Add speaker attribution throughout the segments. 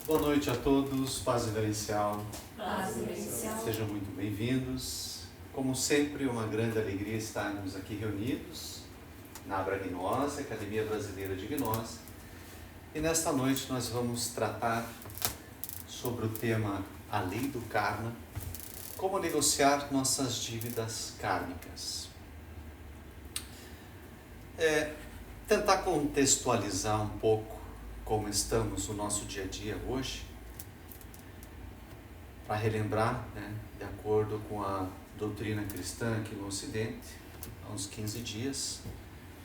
Speaker 1: Boa noite a todos, paz reverencial.
Speaker 2: Paz reverencial.
Speaker 1: Sejam muito bem-vindos. Como sempre, uma grande alegria estarmos aqui reunidos na Abra Gnose, Academia Brasileira de Gnose. E nesta noite nós vamos tratar sobre o tema A Lei do Karma, como negociar nossas dívidas kármicas. Tentar contextualizar um pouco como estamos no nosso dia a dia hoje, para relembrar, de acordo com a doutrina cristã aqui no Ocidente, há uns 15 dias,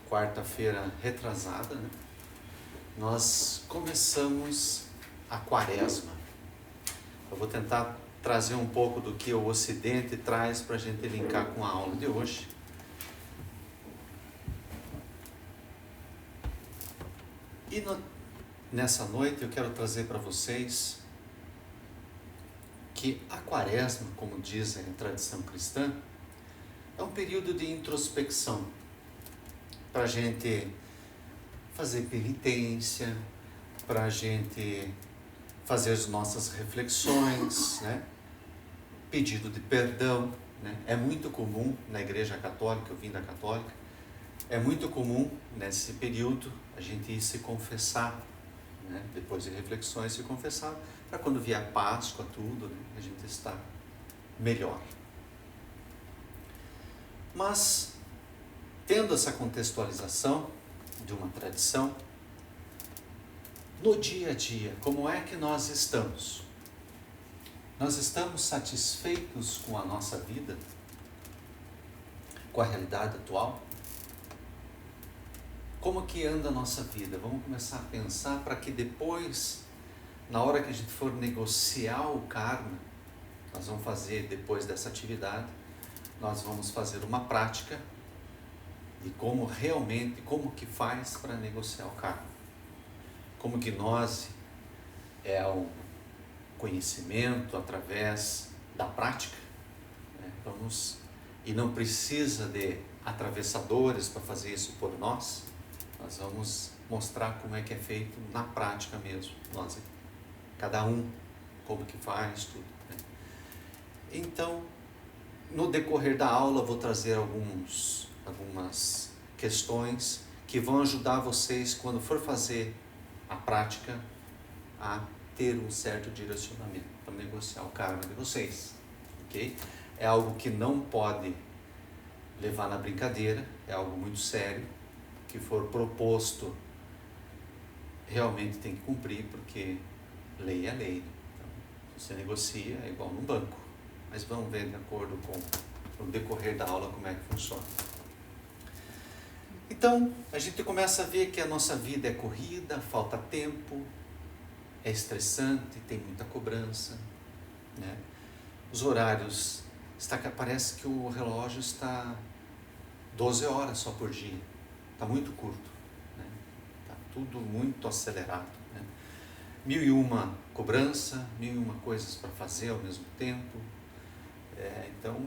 Speaker 1: quarta-feira retrasada, nós começamos a Quaresma. Eu vou tentar trazer um pouco do que o Ocidente traz para a gente linkar com a aula de hoje. E nessa noite eu quero trazer para vocês que a Quaresma, como diz a tradição cristã, é um período de introspecção para a gente fazer penitência, para a gente fazer as nossas reflexões, pedido de perdão. É muito comum na Igreja Católica, eu vim da Católica, é muito comum nesse período a gente ir se confessar, depois de reflexões se confessar, para quando vier a Páscoa, tudo, a gente estar melhor. Mas, tendo essa contextualização de uma tradição, no dia a dia, como é que nós estamos? Nós estamos satisfeitos com a nossa vida? Com a realidade atual? Como que anda a nossa vida? Vamos começar a pensar para que depois, na hora que a gente for negociar o karma, nós vamos fazer, depois dessa atividade, nós vamos fazer uma prática de como que faz para negociar o karma. Como gnose é o conhecimento através da prática, e não precisa de atravessadores para fazer isso por nós. Nós vamos mostrar como é que é feito na prática mesmo, cada um, como que faz tudo. Então, no decorrer da aula, vou trazer algumas questões que vão ajudar vocês, quando for fazer a prática, a ter um certo direcionamento para negociar o karma de vocês, ok? É algo que não pode levar na brincadeira, é algo muito sério. Que for proposto, realmente tem que cumprir, porque lei é lei. Então, se você negocia, é igual num banco. Mas vamos ver de acordo com o decorrer da aula como é que funciona. Então, a gente começa a ver que a nossa vida é corrida, falta tempo, é estressante, tem muita cobrança. Os horários, parece que o relógio está 12 horas só por dia. Está muito curto, está tudo muito acelerado. 1001 cobrança, 1001 coisas para fazer ao mesmo tempo. Então,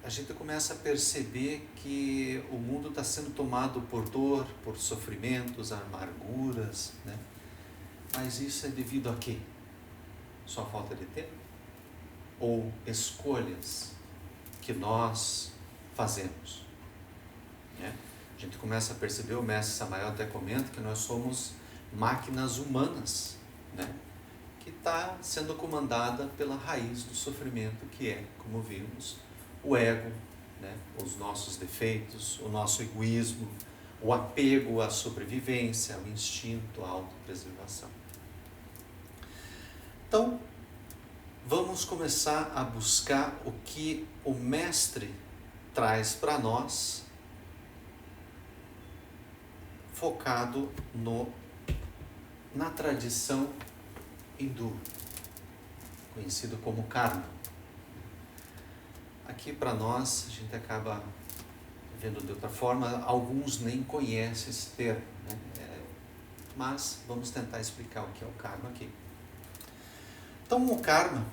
Speaker 1: a gente começa a perceber que o mundo está sendo tomado por dor, por sofrimentos, amarguras. Mas isso é devido a quê? Só falta de tempo? Ou escolhas que nós fazemos? A gente começa a perceber, o mestre Samael até comenta que nós somos máquinas humanas, que está sendo comandada pela raiz do sofrimento, que é, como vimos, o ego, os nossos defeitos, o nosso egoísmo, o apego à sobrevivência, o instinto, a autopreservação. Então, vamos começar a buscar o que o mestre traz para nós, focado na tradição hindu, conhecido como karma. Aqui para nós, a gente acaba vendo de outra forma, alguns nem conhecem esse termo, mas vamos tentar explicar o que é o karma aqui. Então, o karma,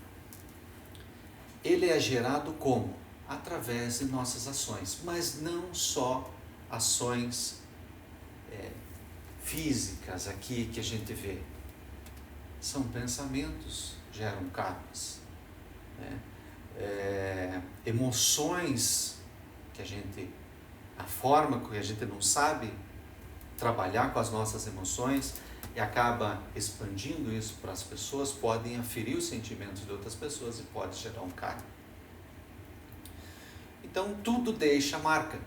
Speaker 1: ele é gerado como? Através de nossas ações, mas não só ações físicas aqui que a gente vê. são pensamentos, geram karmas, né? Emoções que a forma que a gente não sabe trabalhar com as nossas emoções e acaba expandindo isso para as pessoas, podem aferir os sentimentos de outras pessoas e pode gerar um karma. Então tudo deixa marca,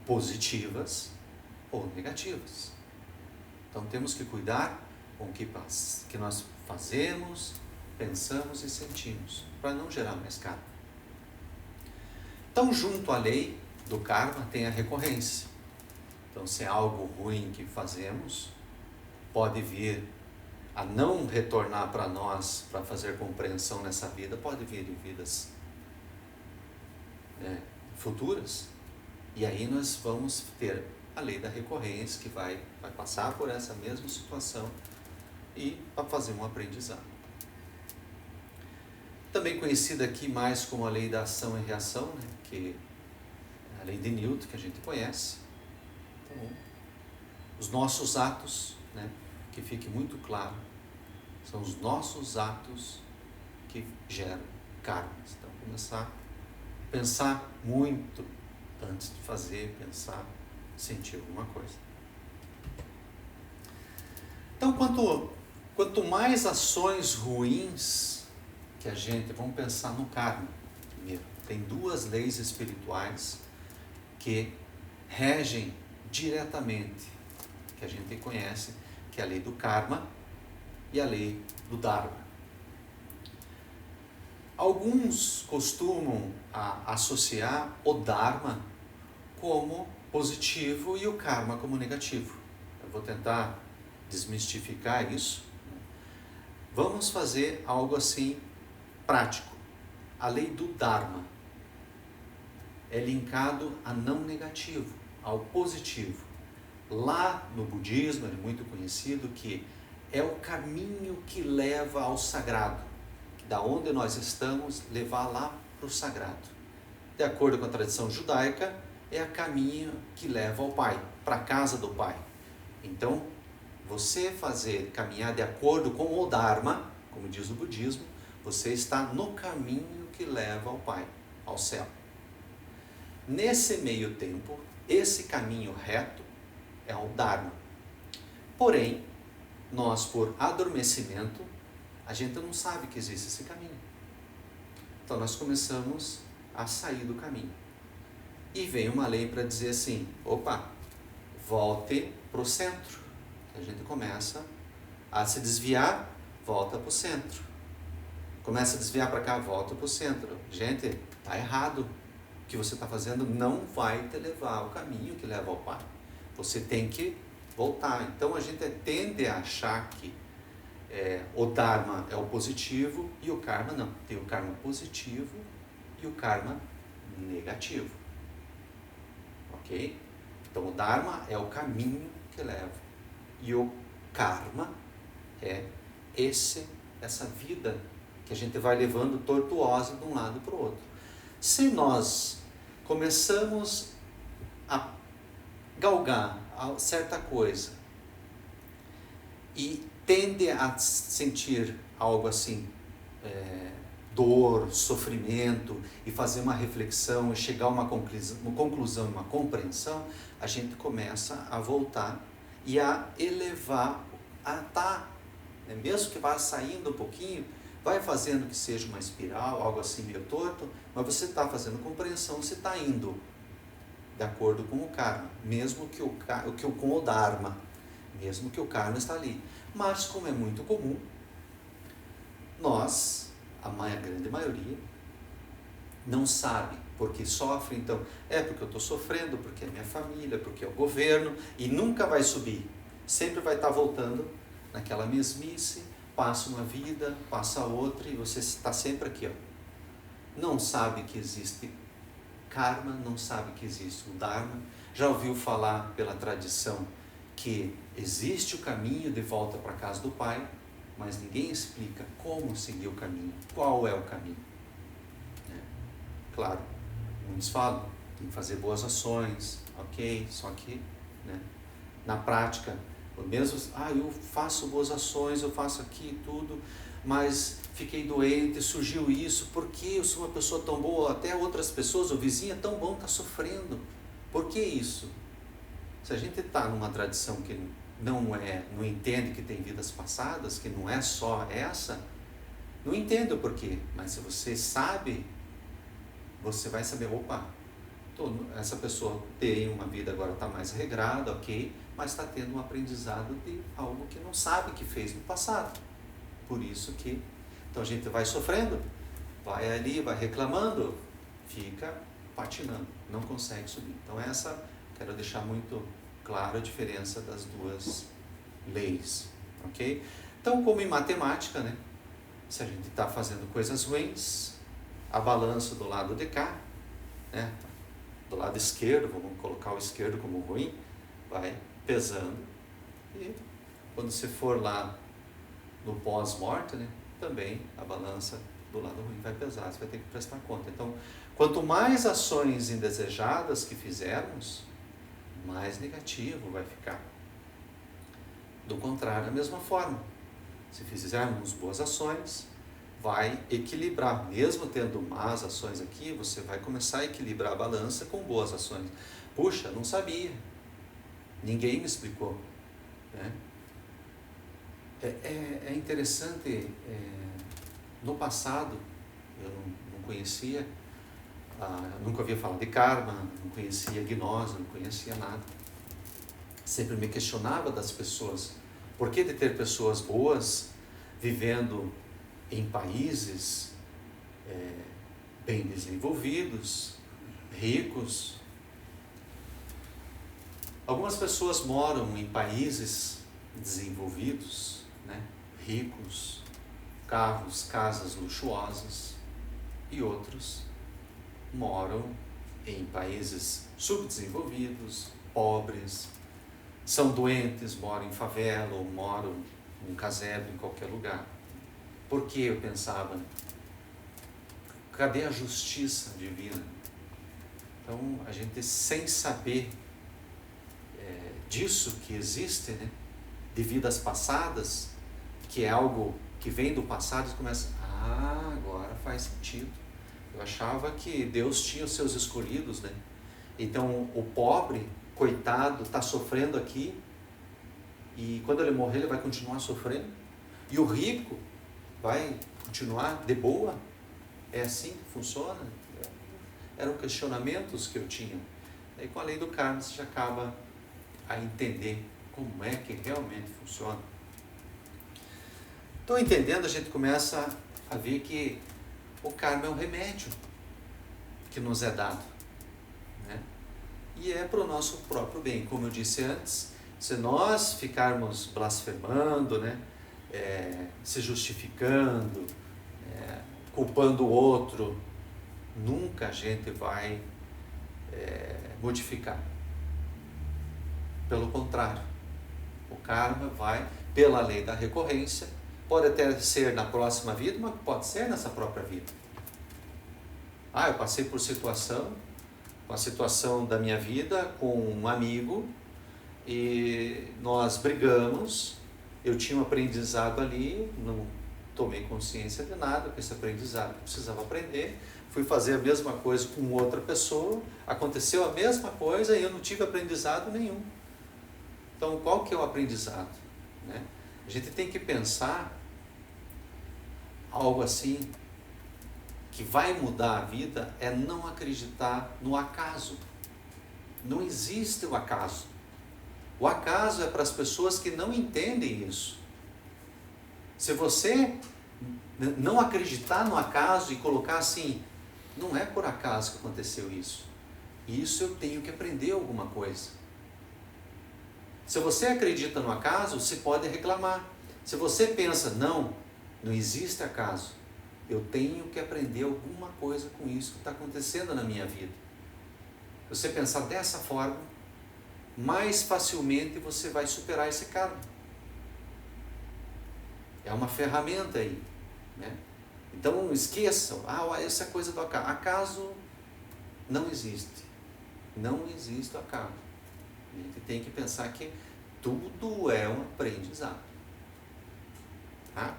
Speaker 1: positivas ou negativas. Então temos que cuidar com o que nós fazemos, pensamos e sentimos, para não gerar mais karma. Então, junto à lei do karma, tem a recorrência. Então, se é algo ruim que fazemos, pode vir a não retornar para nós, para fazer compreensão nessa vida, pode vir em vidas futuras. E aí nós vamos ter a lei da recorrência, que vai passar por essa mesma situação e para fazer um aprendizado. Também conhecida aqui mais como a lei da ação e reação, né? Que é a lei de Newton, que a gente conhece. Então, os nossos atos, né? Que fique muito claro, são os nossos atos que geram karmas. Então, começar a pensar muito antes de fazer, pensar, sentir alguma coisa. Então, quanto mais ações ruins que a gente, vamos pensar no karma primeiro. Tem duas leis espirituais que regem diretamente, que a gente conhece, que é a lei do karma e a lei do dharma. Alguns costumam associar o dharma como positivo e o karma como negativo. Eu vou tentar desmistificar isso. Vamos fazer algo assim prático. A lei do dharma é linkado a não negativo, ao positivo. Lá no budismo é muito conhecido que é o caminho que leva ao sagrado, da onde nós estamos, levar lá para o sagrado. De acordo com a tradição judaica, é o caminho que leva ao Pai, para a casa do Pai. Então, você caminhar de acordo com o Dharma, como diz o budismo, você está no caminho que leva ao Pai, ao céu. Nesse meio tempo, esse caminho reto é o Dharma. Porém, nós, por adormecimento, a gente não sabe que existe esse caminho. Então, nós começamos a sair do caminho. E vem uma lei para dizer assim, opa, volte para o centro. A gente começa a se desviar, volta para o centro. Começa a desviar para cá, volta para o centro. Gente, está errado. O que você está fazendo não vai te levar ao caminho que leva ao Pai. Você tem que voltar. Então a gente tende a achar que o Dharma é o positivo e o karma não. Tem o karma positivo e o karma negativo. Ok? Então o Dharma é o caminho que leva. E o karma é essa vida que a gente vai levando tortuosa de um lado para o outro. Se nós começamos a galgar certa coisa e tende a sentir algo assim, dor, sofrimento, e fazer uma reflexão e chegar a uma conclusão, uma compreensão, a gente começa a voltar e a elevar, mesmo que vá saindo um pouquinho, vai fazendo que seja uma espiral, algo assim meio torto, mas você está fazendo compreensão, você está indo de acordo com o karma, mesmo que com o dharma, mesmo que o karma está ali. Mas como é muito comum, nós, a grande maioria, não sabe porque sofre, então, porque eu estou sofrendo, porque é minha família, porque é o governo, e nunca vai subir, sempre vai estar voltando naquela mesmice, passa uma vida, passa outra, e você está sempre aqui, ó. Não sabe que existe karma, não sabe que existe o dharma, já ouviu falar pela tradição que existe o caminho de volta para a casa do Pai, mas ninguém explica como seguir o caminho, qual é o caminho. Claro, muitos falam, tem que fazer boas ações, ok, só que, na prática, Mesmo, eu faço boas ações, eu faço aqui tudo, mas fiquei doente, surgiu isso, porque eu sou uma pessoa tão boa, até outras pessoas, o vizinho é tão bom, está sofrendo. Por que isso? Se a gente está numa tradição que não entende que tem vidas passadas, que não é só essa, não entende o porquê, mas se você sabe, você vai saber, opa, essa pessoa tem uma vida agora, está mais regrada, ok, mas está tendo um aprendizado de algo que não sabe que fez no passado. Por isso que, então a gente vai sofrendo, vai ali, vai reclamando, fica patinando, não consegue subir. Então quero deixar muito claro a diferença das duas leis, ok? Então, como em matemática, né? Se a gente está fazendo coisas ruins, a balança do lado de cá, né? Do lado esquerdo, vamos colocar o esquerdo como ruim, vai pesando, e quando você for lá no pós-morte, né, também a balança do lado ruim vai pesar, você vai ter que prestar conta. Então, quanto mais ações indesejadas que fizermos, mais negativo vai ficar. Do contrário, da mesma forma, se fizermos boas ações, vai equilibrar, mesmo tendo más ações aqui, você vai começar a equilibrar a balança com boas ações. Puxa, não sabia, ninguém me explicou, né? É interessante, no passado eu não conhecia, nunca havia falado de karma, não conhecia gnose, não conhecia nada. Sempre me questionava das pessoas, por que de ter pessoas boas vivendo em países bem desenvolvidos, ricos. Algumas pessoas moram em países desenvolvidos, né, ricos, carros, casas luxuosas, e outros moram em países subdesenvolvidos, pobres, são doentes, moram em favela ou moram num casebre em qualquer lugar. Por que eu pensava, cadê a justiça divina? Então, a gente sem saber disso que existe, né, de vidas passadas, que é algo que vem do passado, você começa, agora faz sentido. Eu achava que Deus tinha os seus escolhidos, né? Então, o pobre, coitado, está sofrendo aqui, e quando ele morrer, ele vai continuar sofrendo. E o rico vai continuar de boa? É assim que funciona? Eram questionamentos que eu tinha. Daí, com a lei do karma, você já acaba a entender como é que realmente funciona. Então, entendendo, a gente começa a ver que o karma é um remédio que nos é dado, né? E é para o nosso próprio bem. Como eu disse antes, se nós ficarmos blasfemando, né, se justificando, culpando o outro, nunca a gente vai modificar. Pelo contrário, o karma vai, pela lei da recorrência, pode até ser na próxima vida, mas pode ser nessa própria vida. Eu passei por a situação da minha vida com um amigo, e nós brigamos, eu tinha um aprendizado ali, não tomei consciência de nada com esse aprendizado, precisava aprender, fui fazer a mesma coisa com outra pessoa, aconteceu a mesma coisa e eu não tive aprendizado nenhum. Então, qual que é o aprendizado, né? A gente tem que pensar algo assim, que vai mudar a vida, é não acreditar no acaso. Não existe o acaso. O acaso é para as pessoas que não entendem isso. Se você não acreditar no acaso e colocar assim, não é por acaso que aconteceu isso. Isso eu tenho que aprender alguma coisa. Se você acredita no acaso, você pode reclamar. Se você pensa, não existe acaso, eu tenho que aprender alguma coisa com isso que está acontecendo na minha vida. Você pensar dessa forma, mais facilmente você vai superar esse karma. É uma ferramenta aí, né? Então não esqueçam, essa coisa do acaso. Acaso não existe. Não existe acaso. A gente tem que pensar que Tudo é um aprendizado. Tá?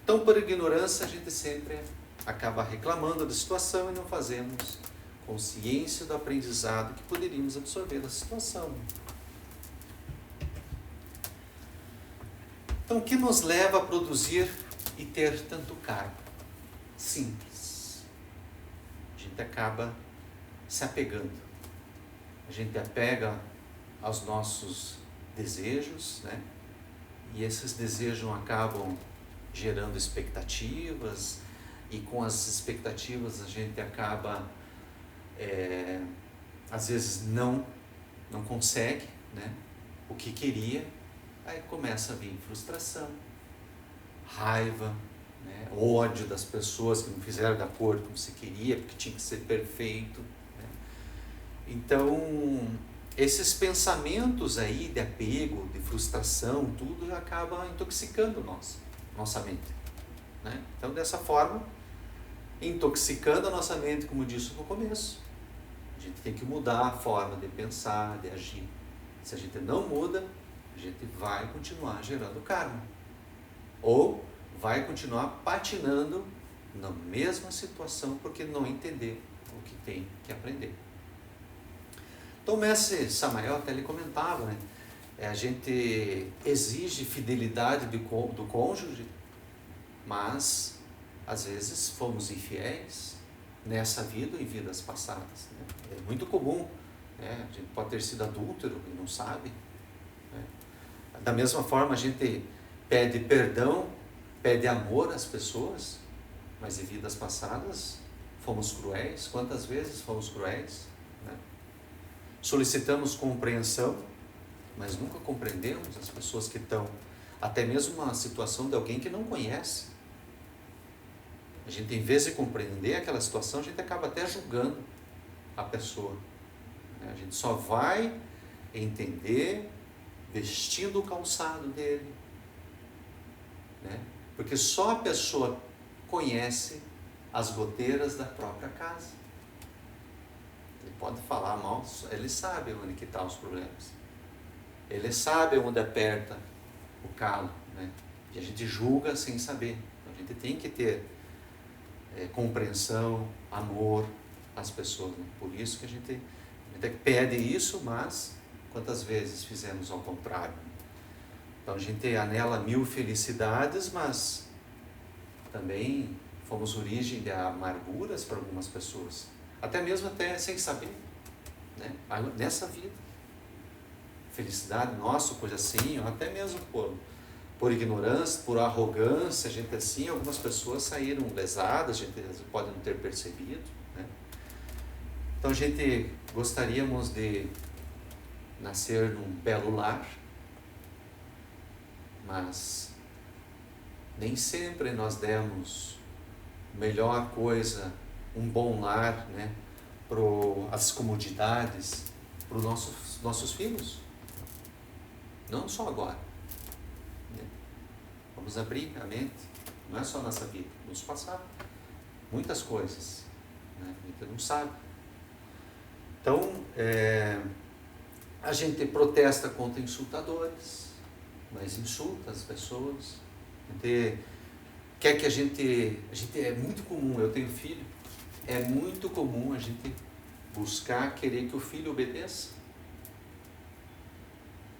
Speaker 1: Então, por ignorância, a gente sempre acaba reclamando da situação e não fazemos consciência do aprendizado que poderíamos absorver da situação. Então, o que nos leva a produzir e ter tanto karma? Simples. A gente acaba se apegando. A gente apega aos nossos desejos, né? E esses desejos acabam gerando expectativas, e com as expectativas a gente acaba, às vezes não consegue, né, o que queria, aí começa a vir frustração, raiva, né, ódio das pessoas que não fizeram de acordo com o que você queria, porque tinha que ser perfeito, né? Então, esses pensamentos aí de apego, de frustração, tudo acaba intoxicando nossa mente, né? Então, dessa forma, intoxicando a nossa mente, como eu disse no começo, a gente tem que mudar a forma de pensar, de agir. Se a gente não muda, a gente vai continuar gerando karma, ou vai continuar patinando na mesma situação porque não entender o que tem que aprender. Então o mestre Samael até ele comentava, né? A gente exige fidelidade do cônjuge, mas às vezes fomos infiéis nessa vida e em vidas passadas, né? É muito comum, né? A gente pode ter sido adúltero e não sabe, né? Da mesma forma a gente pede perdão, pede amor às pessoas, mas em vidas passadas fomos cruéis. Quantas vezes fomos cruéis, né? Solicitamos compreensão, mas nunca compreendemos as pessoas que estão, até mesmo uma situação de alguém que não conhece. A gente, em vez de compreender aquela situação, a gente acaba até julgando a pessoa, né? A gente só vai entender vestindo o calçado dele, né? Porque só a pessoa conhece as goteiras da própria casa. Ele pode falar mal, ele sabe onde que estão os problemas. Ele sabe onde aperta o calo, né? E a gente julga sem saber. Então, a gente tem que ter compreensão, amor às pessoas, né? Por isso que a gente pede isso, mas quantas vezes fizemos ao contrário? Então a gente anela 1000 felicidades, mas também fomos origem de amarguras para algumas pessoas, até mesmo sem saber, né? Nessa vida, felicidade nossa, coisa assim, ou até mesmo por ignorância, por arrogância, a gente assim, algumas pessoas saíram lesadas, a gente pode não ter percebido, né? Então a gente gostaríamos de nascer num belo lar, mas nem sempre nós demos a melhor coisa, um bom lar, né, para as comodidades, para os nossos filhos. Não só agora, né? Vamos abrir a mente, não é só nossa vida, nos passar muitas coisas, né? A gente não sabe. Então, a gente protesta contra insultadores, mas insulta as pessoas. A gente quer que a gente é muito comum, eu tenho filho, é muito comum a gente buscar querer que o filho obedeça.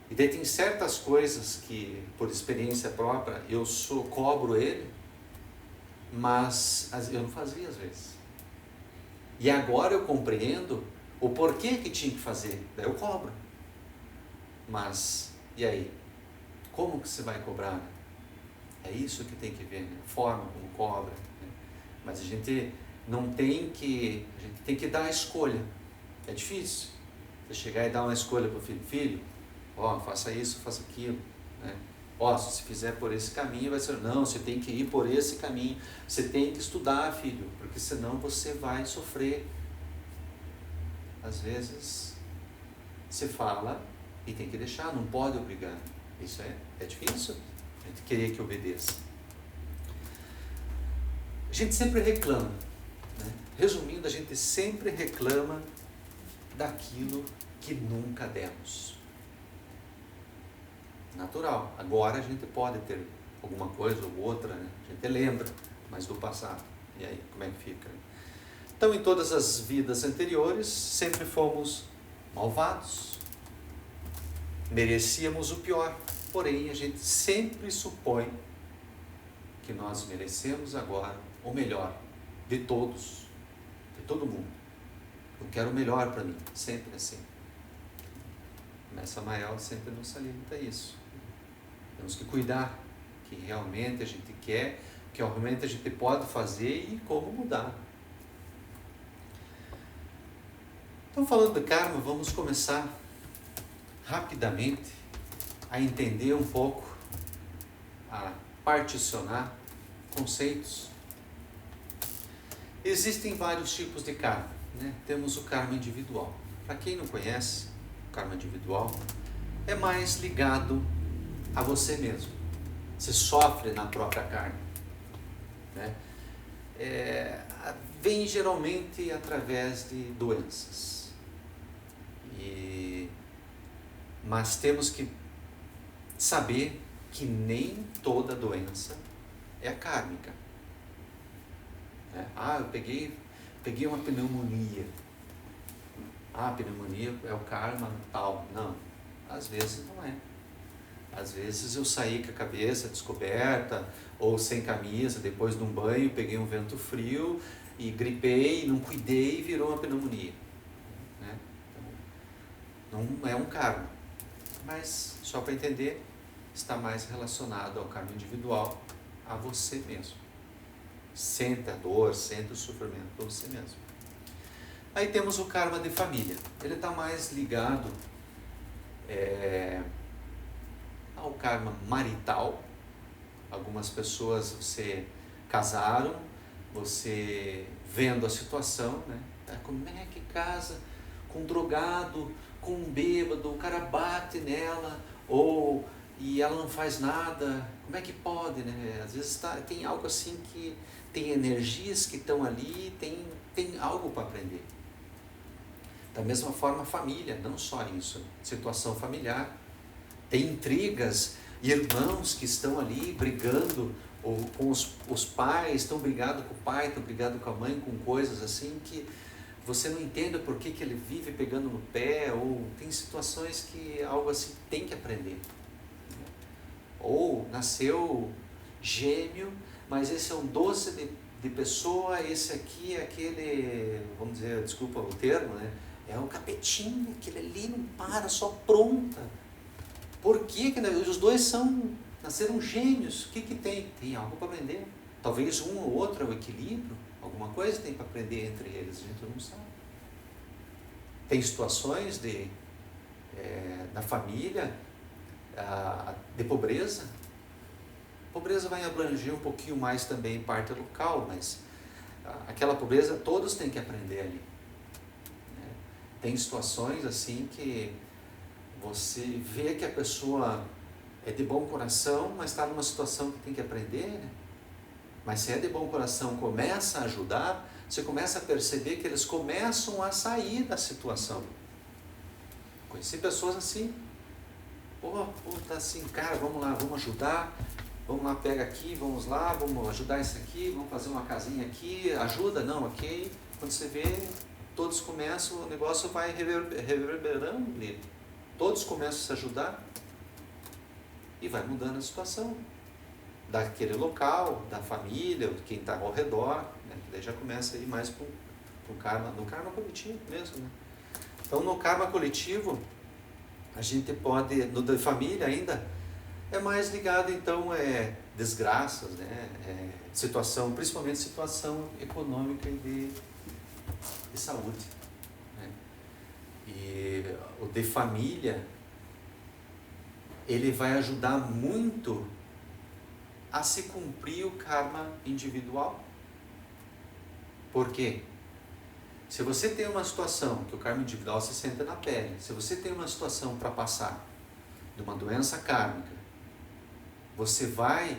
Speaker 1: E daí tem certas coisas que, por experiência própria, eu cobro ele, mas eu não fazia às vezes. E agora eu compreendo o porquê que tinha que fazer, daí eu cobro. Mas, e aí? Como que você vai cobrar, né? É isso que tem que ver, né? A forma como cobra, né? Mas a gente tem que dar a escolha. É difícil você chegar e dar uma escolha para o filho, ó, faça isso, faça aquilo, né? Ó, se você fizer por esse caminho, vai ser, não, você tem que ir por esse caminho, você tem que estudar, filho, porque senão você vai sofrer. Às vezes, você fala e tem que deixar, não pode obrigar. Isso é difícil, a gente querer que obedeça. A gente sempre reclama, né? Resumindo, a gente sempre reclama daquilo que nunca demos. natural. Agora a gente pode ter alguma coisa ou outra, né? A gente lembra, mas do passado. E aí, como é que fica? Então, em todas as vidas anteriores, sempre fomos malvados, merecíamos o pior, porém a gente sempre supõe que nós merecemos agora o melhor de todos, de todo mundo. Eu quero o melhor para mim, sempre assim. Mas Samael sempre nos salienta isso. Temos que cuidar que realmente a gente quer, que realmente a gente pode fazer e como mudar. Então, falando de karma, vamos começar rapidamente a entender um pouco, a particionar conceitos. Existem vários tipos de karma, né? Temos o karma individual. Para quem não conhece, o karma individual é mais ligado a você mesmo. Você sofre na própria carne, né? Vem geralmente através de doenças. Mas temos que saber que nem toda doença é kármica. Eu peguei uma pneumonia. A pneumonia é o karma tal. Não, às vezes não é. Às vezes eu saí com a cabeça descoberta ou sem camisa, depois de um banho, peguei um vento frio e gripei, não cuidei e virou uma pneumonia. Né? Então, não é um karma. Mas, só para entender, está mais relacionado ao karma individual, a você mesmo. Sente a dor, sente o sofrimento para você mesmo. Aí temos o karma de família. Ele está mais ligado ao karma marital. Algumas pessoas você casaram, você vendo a situação, né? Como é que casa com um drogado, com um bêbado, o cara bate nela, e ela não faz nada, como é que pode, né? Às vezes tem algo assim que tem energias que estão ali, tem algo para aprender. Da mesma forma, a família, não só isso, situação familiar, tem intrigas, irmãos que estão ali brigando, ou com os pais, estão brigando com o pai, estão brigando com a mãe, com coisas assim que você não entende por que ele vive pegando no pé, ou tem situações que algo assim tem que aprender. Ou nasceu gêmeo, mas esse é um doce de pessoa, esse aqui é aquele, vamos dizer, desculpa o termo, né? É um capetinho, aquele ali não para, só pronta. Por que os dois nasceram gêmeos? O que tem? Tem algo para aprender. Talvez um ou outro é o equilíbrio, alguma coisa tem para aprender entre eles, a gente não sabe. Tem situações na família de pobreza. Pobreza vai abranger um pouquinho mais também parte local, mas aquela pobreza todos têm que aprender ali. Né? Tem situações assim que você vê que a pessoa é de bom coração, mas está numa situação que tem que aprender, né? Mas se é de bom coração, começa a ajudar, você começa a perceber que eles começam a sair da situação. Conheci pessoas assim, tá assim, cara, vamos lá, vamos ajudar, vamos lá, pega aqui, vamos lá, vamos ajudar isso aqui, vamos fazer uma casinha aqui, ajuda, não, ok. Quando você vê, todos começam, o negócio vai reverberando nele. Todos começam a se ajudar e vai mudando a situação daquele local, da família, de quem está ao redor, né? Daí já começa a ir mais para no karma coletivo mesmo, né? Então, no karma coletivo, a gente pode, no da família ainda, é mais ligado, então, desgraças, né? Situação, principalmente situação econômica e de saúde, né? E o de família, ele vai ajudar muito a se cumprir o karma individual. Por quê? Se você tem uma situação que o karma individual se senta na pele, se você tem uma situação para passar de uma doença kármica, você vai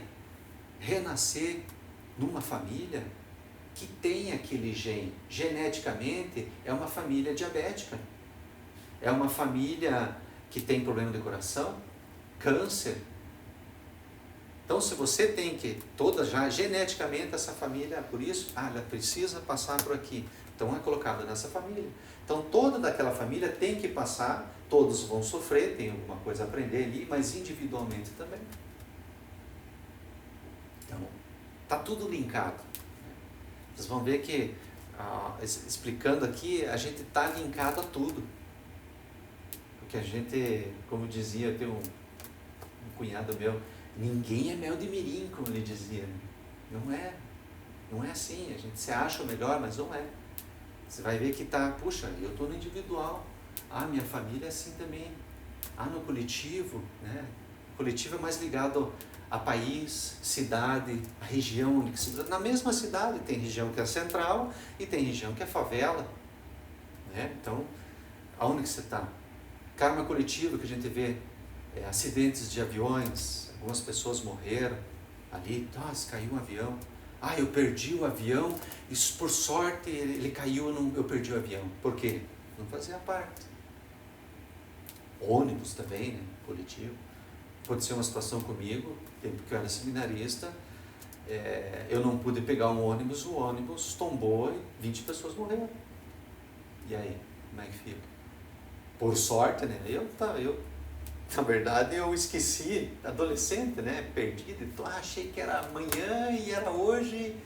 Speaker 1: renascer numa família que tem aquele gene. Geneticamente é uma família diabética, é uma família que tem problema de coração, câncer. Então, se você tem que, toda já geneticamente essa família, por isso, ela precisa passar por aqui. Então, é colocada nessa família. Então, toda daquela família tem que passar, todos vão sofrer, tem alguma coisa a aprender ali, mas individualmente também. Então, está tudo linkado. Vocês vão ver que, explicando aqui, a gente está linkado a tudo. Porque a gente, como dizia, tem um cunhado meu, ninguém é mel de mirim, como ele dizia. Não é assim, a gente se acha o melhor, mas não é. Você vai ver que tá, puxa, eu estou no individual, minha família é assim também. No coletivo, né? O coletivo é mais ligado a país, cidade, a região onde que se... Na mesma cidade tem região que é central e tem região que é favela, né? Então, aonde que você está? Karma coletivo que a gente vê, acidentes de aviões, algumas pessoas morreram ali, caiu um avião, eu perdi o avião e por sorte ele caiu, eu perdi o avião. Por quê? Não fazia parte. Ônibus também, né? Coletivo. Aconteceu uma situação comigo, tempo que eu era seminarista, eu não pude pegar um ônibus, o ônibus tombou e 20 pessoas morreram. E aí, como é que fica? Por sorte, né? Na verdade, eu esqueci, adolescente, né? Perdido, então achei que era amanhã e era hoje.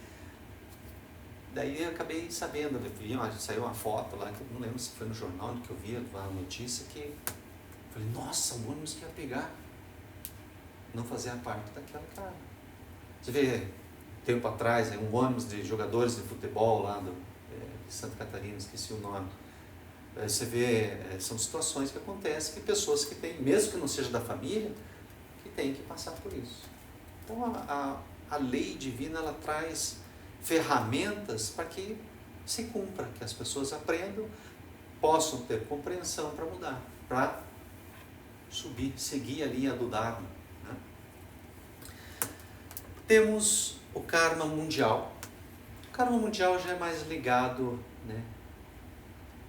Speaker 1: Daí eu acabei sabendo, saiu uma foto lá, que eu não lembro se foi no jornal que eu vi, uma notícia que... Falei, nossa, o ônibus que ia pegar não fazia parte daquela cara. Você vê, tempo atrás, um ônibus de jogadores de futebol lá de Santa Catarina, esqueci o nome. Você vê, são situações que acontecem, que pessoas que têm, mesmo que não seja da família, que têm que passar por isso. Então a lei divina, ela traz ferramentas para que se cumpra, que as pessoas aprendam, possam ter compreensão para mudar, para subir, seguir a linha do Dharma, né? Temos o karma mundial. O karma mundial já é mais ligado, né,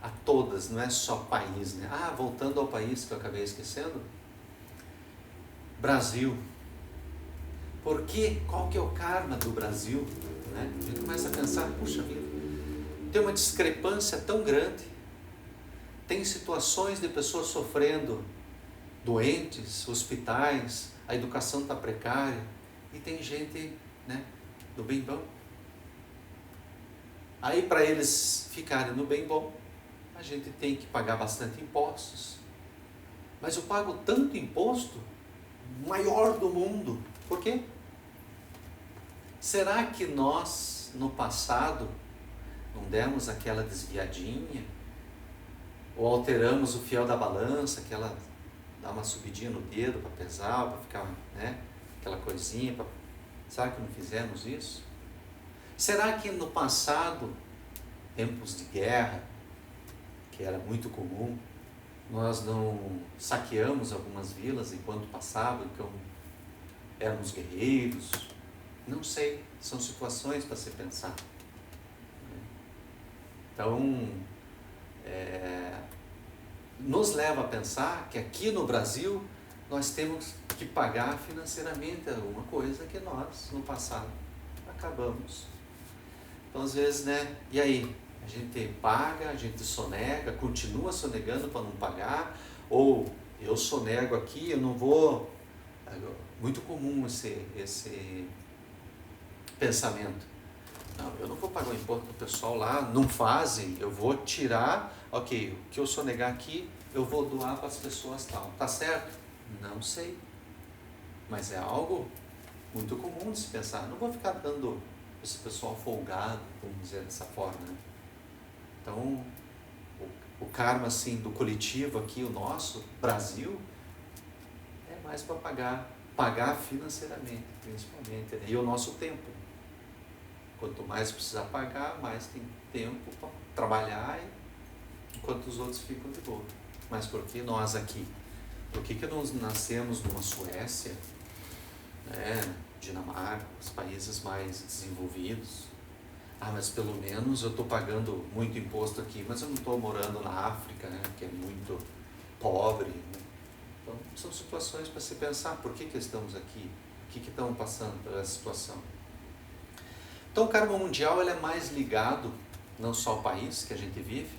Speaker 1: a todas, não é só país, né? Voltando ao país que eu acabei esquecendo, Brasil. Por quê? Qual que é o karma do Brasil? Né? A gente começa a pensar, puxa vida, tem uma discrepância tão grande, tem situações de pessoas sofrendo, doentes, hospitais, a educação está precária, e tem gente, né, do bem bom. Aí para eles ficarem no bem bom, a gente tem que pagar bastante impostos. Mas eu pago tanto imposto, maior do mundo. Por quê? Será que nós, no passado, não demos aquela desviadinha? Ou alteramos o fiel da balança, aquela dá uma subidinha no dedo para pesar, para ficar, né, aquela coisinha. Será que não fizemos isso? Será que no passado, tempos de guerra, que era muito comum, nós não saqueamos algumas vilas enquanto passava, então éramos guerreiros? Não sei, são situações para se pensar. Então, nos leva a pensar que aqui no Brasil nós temos que pagar financeiramente alguma coisa que nós, no passado, acabamos. Então, às vezes, né, e aí? A gente paga, a gente sonega, continua sonegando para não pagar, ou eu sonego aqui, eu não vou... Muito comum esse pensamento. Não, eu não vou pagar o imposto para o pessoal lá, não fazem, eu vou tirar, ok, o que eu sonegar aqui, eu vou doar para as pessoas tal. Tá certo? Não sei. Mas é algo muito comum de se pensar. Não vou ficar dando esse pessoal folgado, vamos dizer dessa forma, né? Então, o karma assim, do coletivo aqui, o nosso, Brasil, é mais para pagar financeiramente, principalmente, né? E o nosso tempo. Quanto mais precisar pagar, mais tem tempo para trabalhar, enquanto os outros ficam de boa. Mas por que nós aqui? Por que nós nascemos numa Suécia, né, Dinamarca, os países mais desenvolvidos? Mas pelo menos eu estou pagando muito imposto aqui, mas eu não estou morando na África, né, que é muito pobre, né? Então, são situações para se pensar por que estamos aqui, o que estamos passando por essa situação. Então o karma mundial ele é mais ligado não só ao país que a gente vive,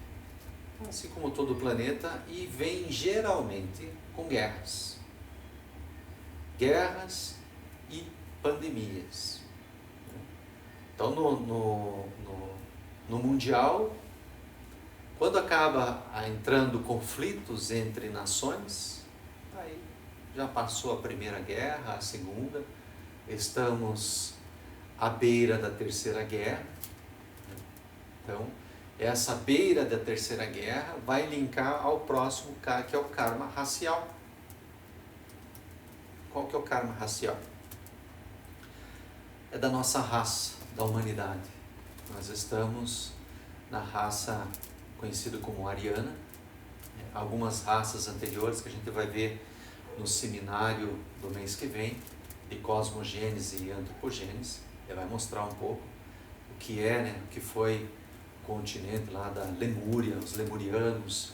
Speaker 1: assim como todo o planeta, e vem geralmente com guerras. Guerras e pandemias. Então no mundial, quando acaba entrando conflitos entre nações, aí já passou a primeira guerra, a segunda, estamos à beira da terceira guerra. Então, essa beira da terceira guerra vai linkar ao próximo, que é o karma racial. Qual que é o karma racial? É da nossa raça, da humanidade. Nós estamos na raça conhecida como ariana. Algumas raças anteriores que a gente vai ver no seminário do mês que vem, de cosmogênese e antropogênese. Ele vai mostrar um pouco o que é, né, o que foi o continente lá da Lemúria, os lemurianos,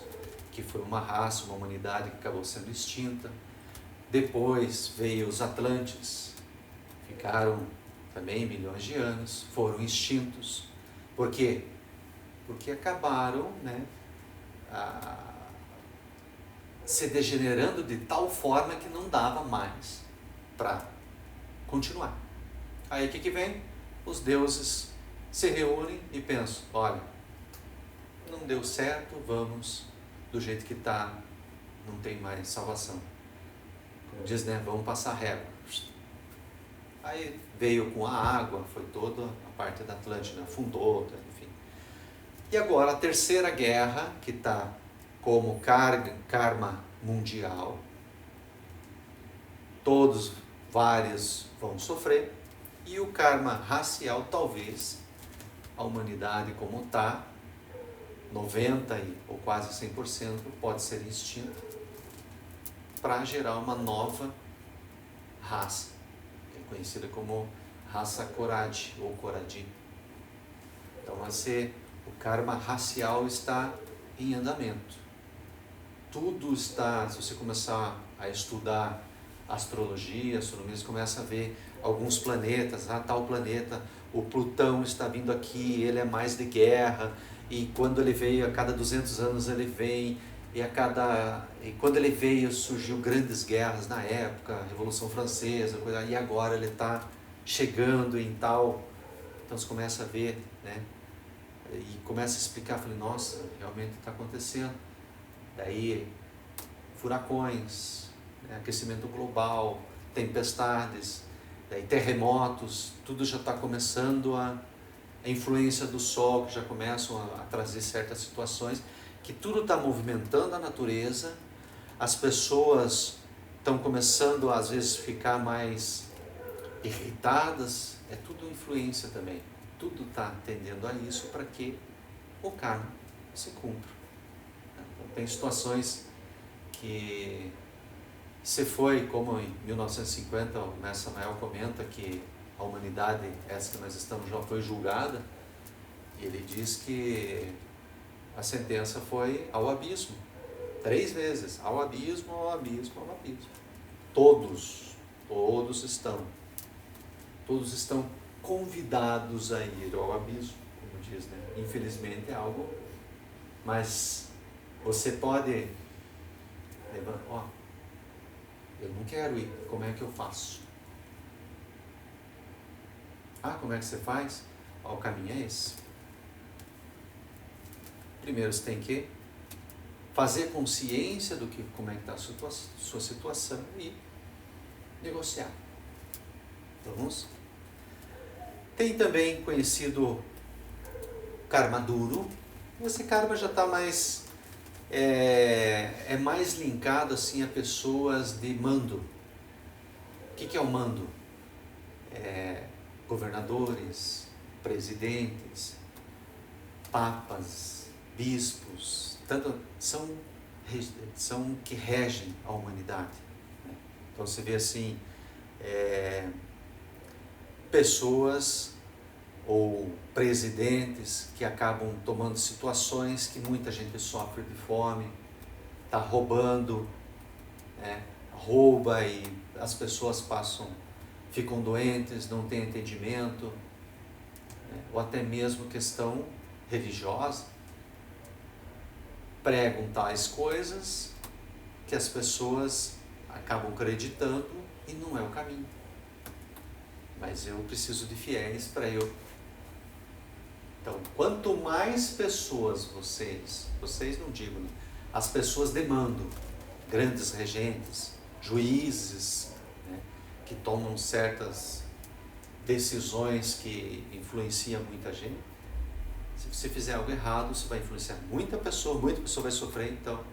Speaker 1: que foi uma raça, uma humanidade que acabou sendo extinta. Depois veio os Atlantes, ficaram também milhões de anos, foram extintos. Por quê? Porque acabaram, né, se degenerando de tal forma que não dava mais para continuar. Aí o que vem? Os deuses se reúnem e pensam, olha, não deu certo, vamos do jeito que está, não tem mais salvação. Como diz, né, vamos passar régua. Aí veio com a água, foi toda a parte da Atlântida, afundou, enfim. E agora a terceira guerra, que está como karma mundial, vários vão sofrer, e o karma racial, talvez, a humanidade como está, 90% ou quase 100% pode ser extinta, para gerar uma nova raça, que é conhecida como raça Koradi ou Koradi. Então o karma racial está em andamento. Tudo está, se você começar a estudar astrologia, astronomia, você começa a ver alguns planetas, tal planeta, o Plutão está vindo aqui, ele é mais de guerra, e quando ele veio, a cada 200 anos ele vem, e quando ele veio surgiu grandes guerras na época, Revolução Francesa, e agora ele está chegando em tal. Então você começa a ver, né, e começa a explicar, falei, nossa, realmente está acontecendo. Daí furacões, né, aquecimento global, tempestades, daí terremotos, tudo já está começando a influência do Sol, que já começam a trazer certas situações, que tudo está movimentando a natureza, as pessoas estão começando às vezes ficar mais irritadas, é tudo influência também, tudo está tendendo a isso para que o karma se cumpra. Então, tem situações que se foi, como em 1950 o Mestre Samael comenta que a humanidade, essa que nós estamos, já foi julgada, e ele diz que a sentença foi ao abismo, 3 vezes, ao abismo, ao abismo, ao abismo. Todos estão convidados a ir ao abismo, como diz, né? Infelizmente é algo, mas você pode levantar, eu não quero ir, como é que eu faço? Como é que você faz? O caminho é esse. Primeiro você tem que fazer consciência do que, como é que está a sua situação e negociar. Vamos? Tem também conhecido karma duro. Esse karma já está mais é mais linkado assim a pessoas de mando. O que é o mando? Governadores, presidentes, papas, bispos, tanto são que regem a humanidade. Né? Então você vê assim, pessoas ou presidentes que acabam tomando situações que muita gente sofre de fome, está roubando, né? rouba e as pessoas ficam doentes, não têm entendimento, né? Ou até mesmo questão religiosa, pregam tais coisas que as pessoas acabam acreditando e não é o caminho. Mas eu preciso de fiéis para eu. Então, quanto mais pessoas vocês não digo, né? As pessoas demandam, grandes regentes, juízes, né? Que tomam certas decisões que influenciam muita gente. Se você fizer algo errado, você vai influenciar muita pessoa vai sofrer, então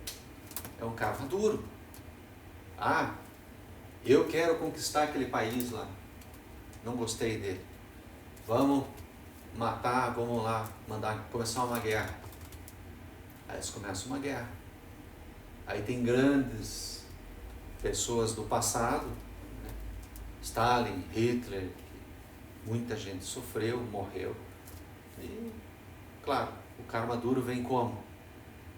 Speaker 1: é um karma duro. Ah, eu quero conquistar aquele país lá, não gostei dele, vamos matar, vamos lá, começar uma guerra. Aí eles começam uma guerra. Aí tem grandes pessoas do passado, né? Stalin, Hitler, muita gente sofreu, morreu. E, claro, o karma duro vem como?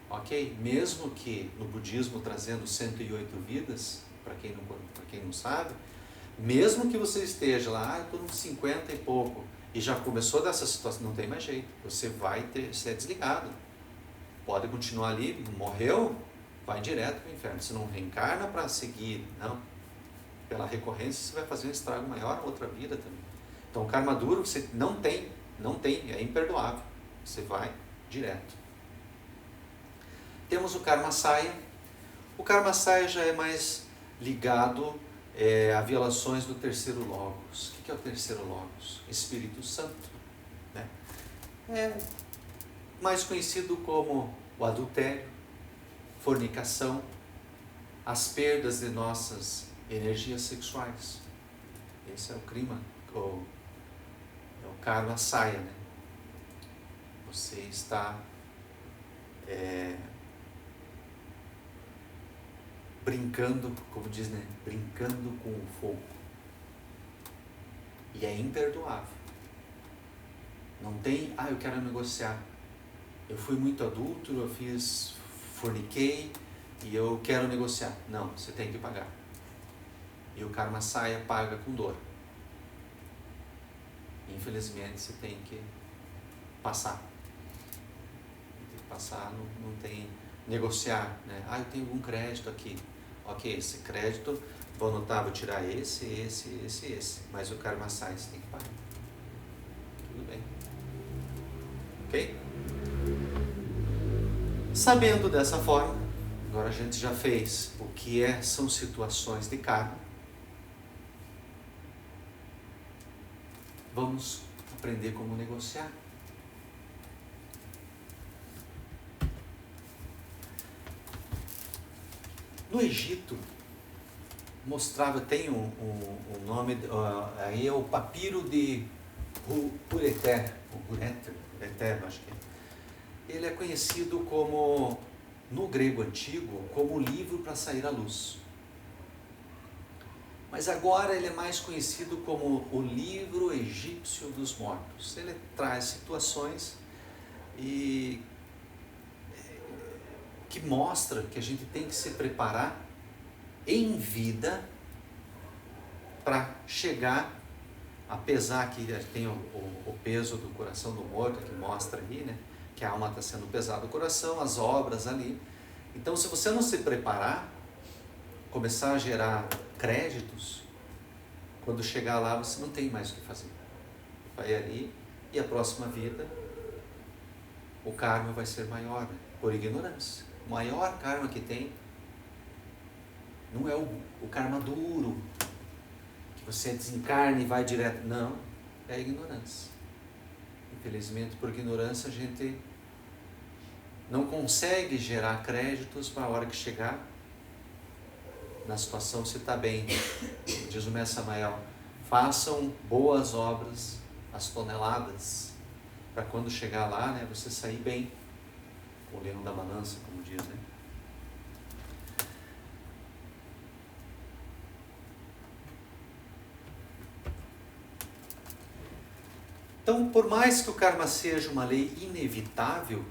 Speaker 1: Ok? Mesmo que no budismo trazendo 108 vidas, para quem não sabe, mesmo que você esteja lá, eu estou nos 50 e pouco, e já começou dessa situação, não tem mais jeito, você é desligado. Pode continuar ali, morreu, vai direto para o inferno. Você não reencarna para seguir, não. Pela recorrência você vai fazer um estrago maior na outra vida também. Então o karma duro você não tem, é imperdoável. Você vai direto. Temos o karma saya. O karma saya já é mais ligado a violações do terceiro logos. O que é o terceiro logos? Espírito Santo, né? É mais conhecido como o adultério, fornicação, as perdas de nossas energias sexuais. Esse é o é o karma saya, né? Você está brincando, como diz, né? Brincando com o fogo. E é imperdoável. Não tem, eu quero negociar. Eu fui muito adúltero, eu forniquei e eu quero negociar. Não, você tem que pagar. E o karma saya paga com dor. Infelizmente você tem que passar. Tem que passar, não tem negociar, né? Eu tenho algum crédito aqui. Ok, esse crédito, vou anotar, vou tirar esse. Mas o karma saya você tem que pagar. Tudo bem. Ok? Sabendo dessa forma, agora a gente já fez o que são situações de karma. Vamos aprender como negociar. No Egito, tem um nome, aí é o papiro de Ureter, acho que é. Ele é conhecido como, no grego antigo, como o livro para sair à luz. Mas agora ele é mais conhecido como o livro egípcio dos mortos. Ele traz situações que mostra que a gente tem que se preparar em vida para chegar, apesar que tem o peso do coração do morto, que mostra aí, né? Que a alma está sendo pesada do coração, as obras ali. Então, se você não se preparar, começar a gerar créditos, quando chegar lá você não tem mais o que fazer. Vai ali e a próxima vida, o karma vai ser maior, né? Por ignorância. O maior karma que tem não é o karma duro, que você desencarna e vai direto. Não, é a ignorância. Infelizmente, por ignorância, a gente não consegue gerar créditos para a hora que chegar na situação você está bem. Diz o Mestre Samael, façam boas obras, as toneladas, para quando chegar lá, né, você sair bem. O leão da balança, como diz, né? Então, por mais que o karma seja uma lei inevitável,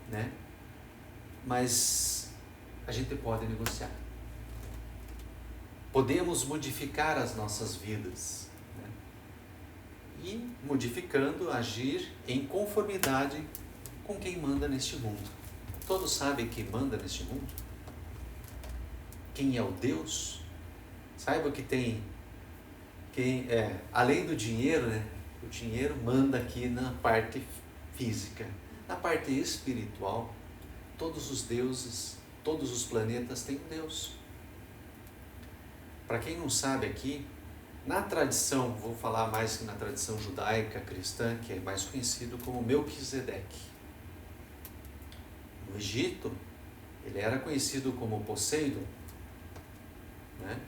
Speaker 1: né, mas a gente pode negociar. podemos modificar as nossas vidas, né? E, modificando, agir em conformidade com quem manda neste mundo. Todos sabem quem manda neste mundo? Quem é o Deus? Saiba que tem, além do dinheiro, né? O dinheiro manda aqui na parte física. Na parte espiritual, todos os deuses, todos os planetas têm um Deus. Para quem não sabe aqui, na tradição, vou falar mais que na tradição judaica cristã, que é mais conhecido como Melquisedeque. No Egito, ele era conhecido como Poseidon, né?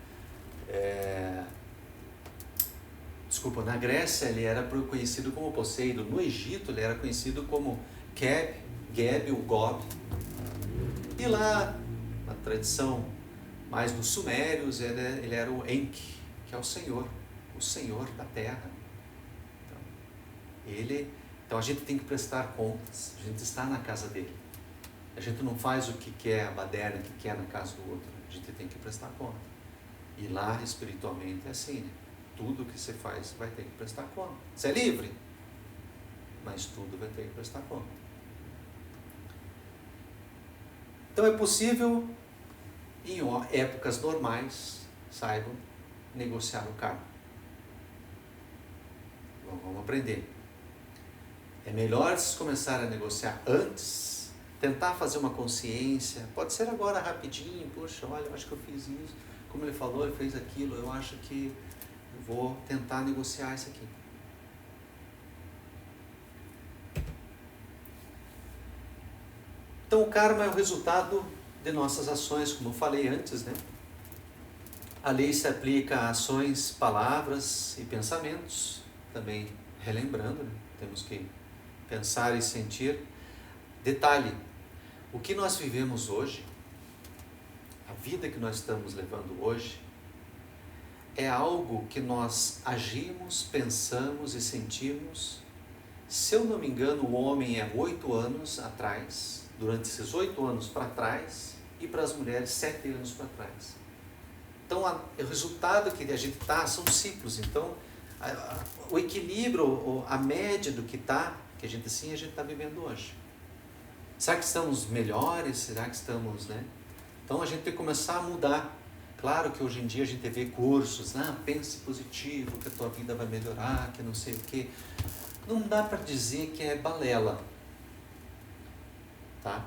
Speaker 1: Na Grécia ele era conhecido como Poseidon. No Egito ele era conhecido como Geb ou Gob. E lá, na tradição mais dos sumérios, ele era o Enki, que é o Senhor da terra. Então a gente tem que prestar contas, a gente está na casa dele. A gente não faz o que quer, a baderna que quer na casa do outro, a gente tem que prestar conta. E lá, espiritualmente, é assim, né? Tudo que você faz vai ter que prestar conta. Você é livre, mas tudo vai ter que prestar conta. Então é possível, em épocas normais, saibam, negociar o karma. Vamos aprender. É melhor se começar a negociar antes, tentar fazer uma consciência, pode ser agora rapidinho, poxa, olha, eu acho que eu fiz isso, como ele falou, ele fez aquilo, eu acho que eu vou tentar negociar isso aqui. Então o karma é o resultado de nossas ações, como eu falei antes, né? A lei se aplica a ações, palavras e pensamentos, também relembrando, né? Temos que pensar e sentir. Detalhe, o que nós vivemos hoje, a vida que nós estamos levando hoje, é algo que nós agimos, pensamos e sentimos. Se eu não me engano, o homem é 8 anos atrás, durante esses 8 anos para trás, e para as mulheres 7 anos para trás. Então, o resultado que a gente está são ciclos. Então, o equilíbrio, a média do que está, que a gente está vivendo hoje. Será que estamos melhores? Será que estamos, né? Então, a gente tem que começar a mudar. Claro que hoje em dia a gente vê cursos, pense positivo, que a tua vida vai melhorar, que não sei o quê. Não dá para dizer que é balela. Tá?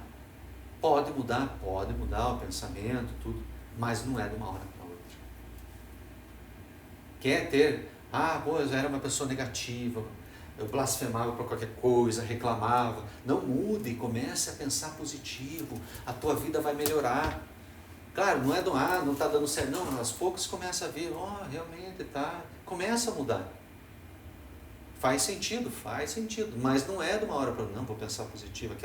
Speaker 1: Pode mudar o pensamento, tudo, mas não é de uma hora para outra. Quer ter, eu era uma pessoa negativa, eu blasfemava por qualquer coisa, reclamava. Não mude, comece a pensar positivo, a tua vida vai melhorar. Claro, não é não está dando certo, não, aos poucos começa a ver, realmente tá, começa a mudar. Faz sentido, mas não é de uma hora para outra, não, vou pensar positivo,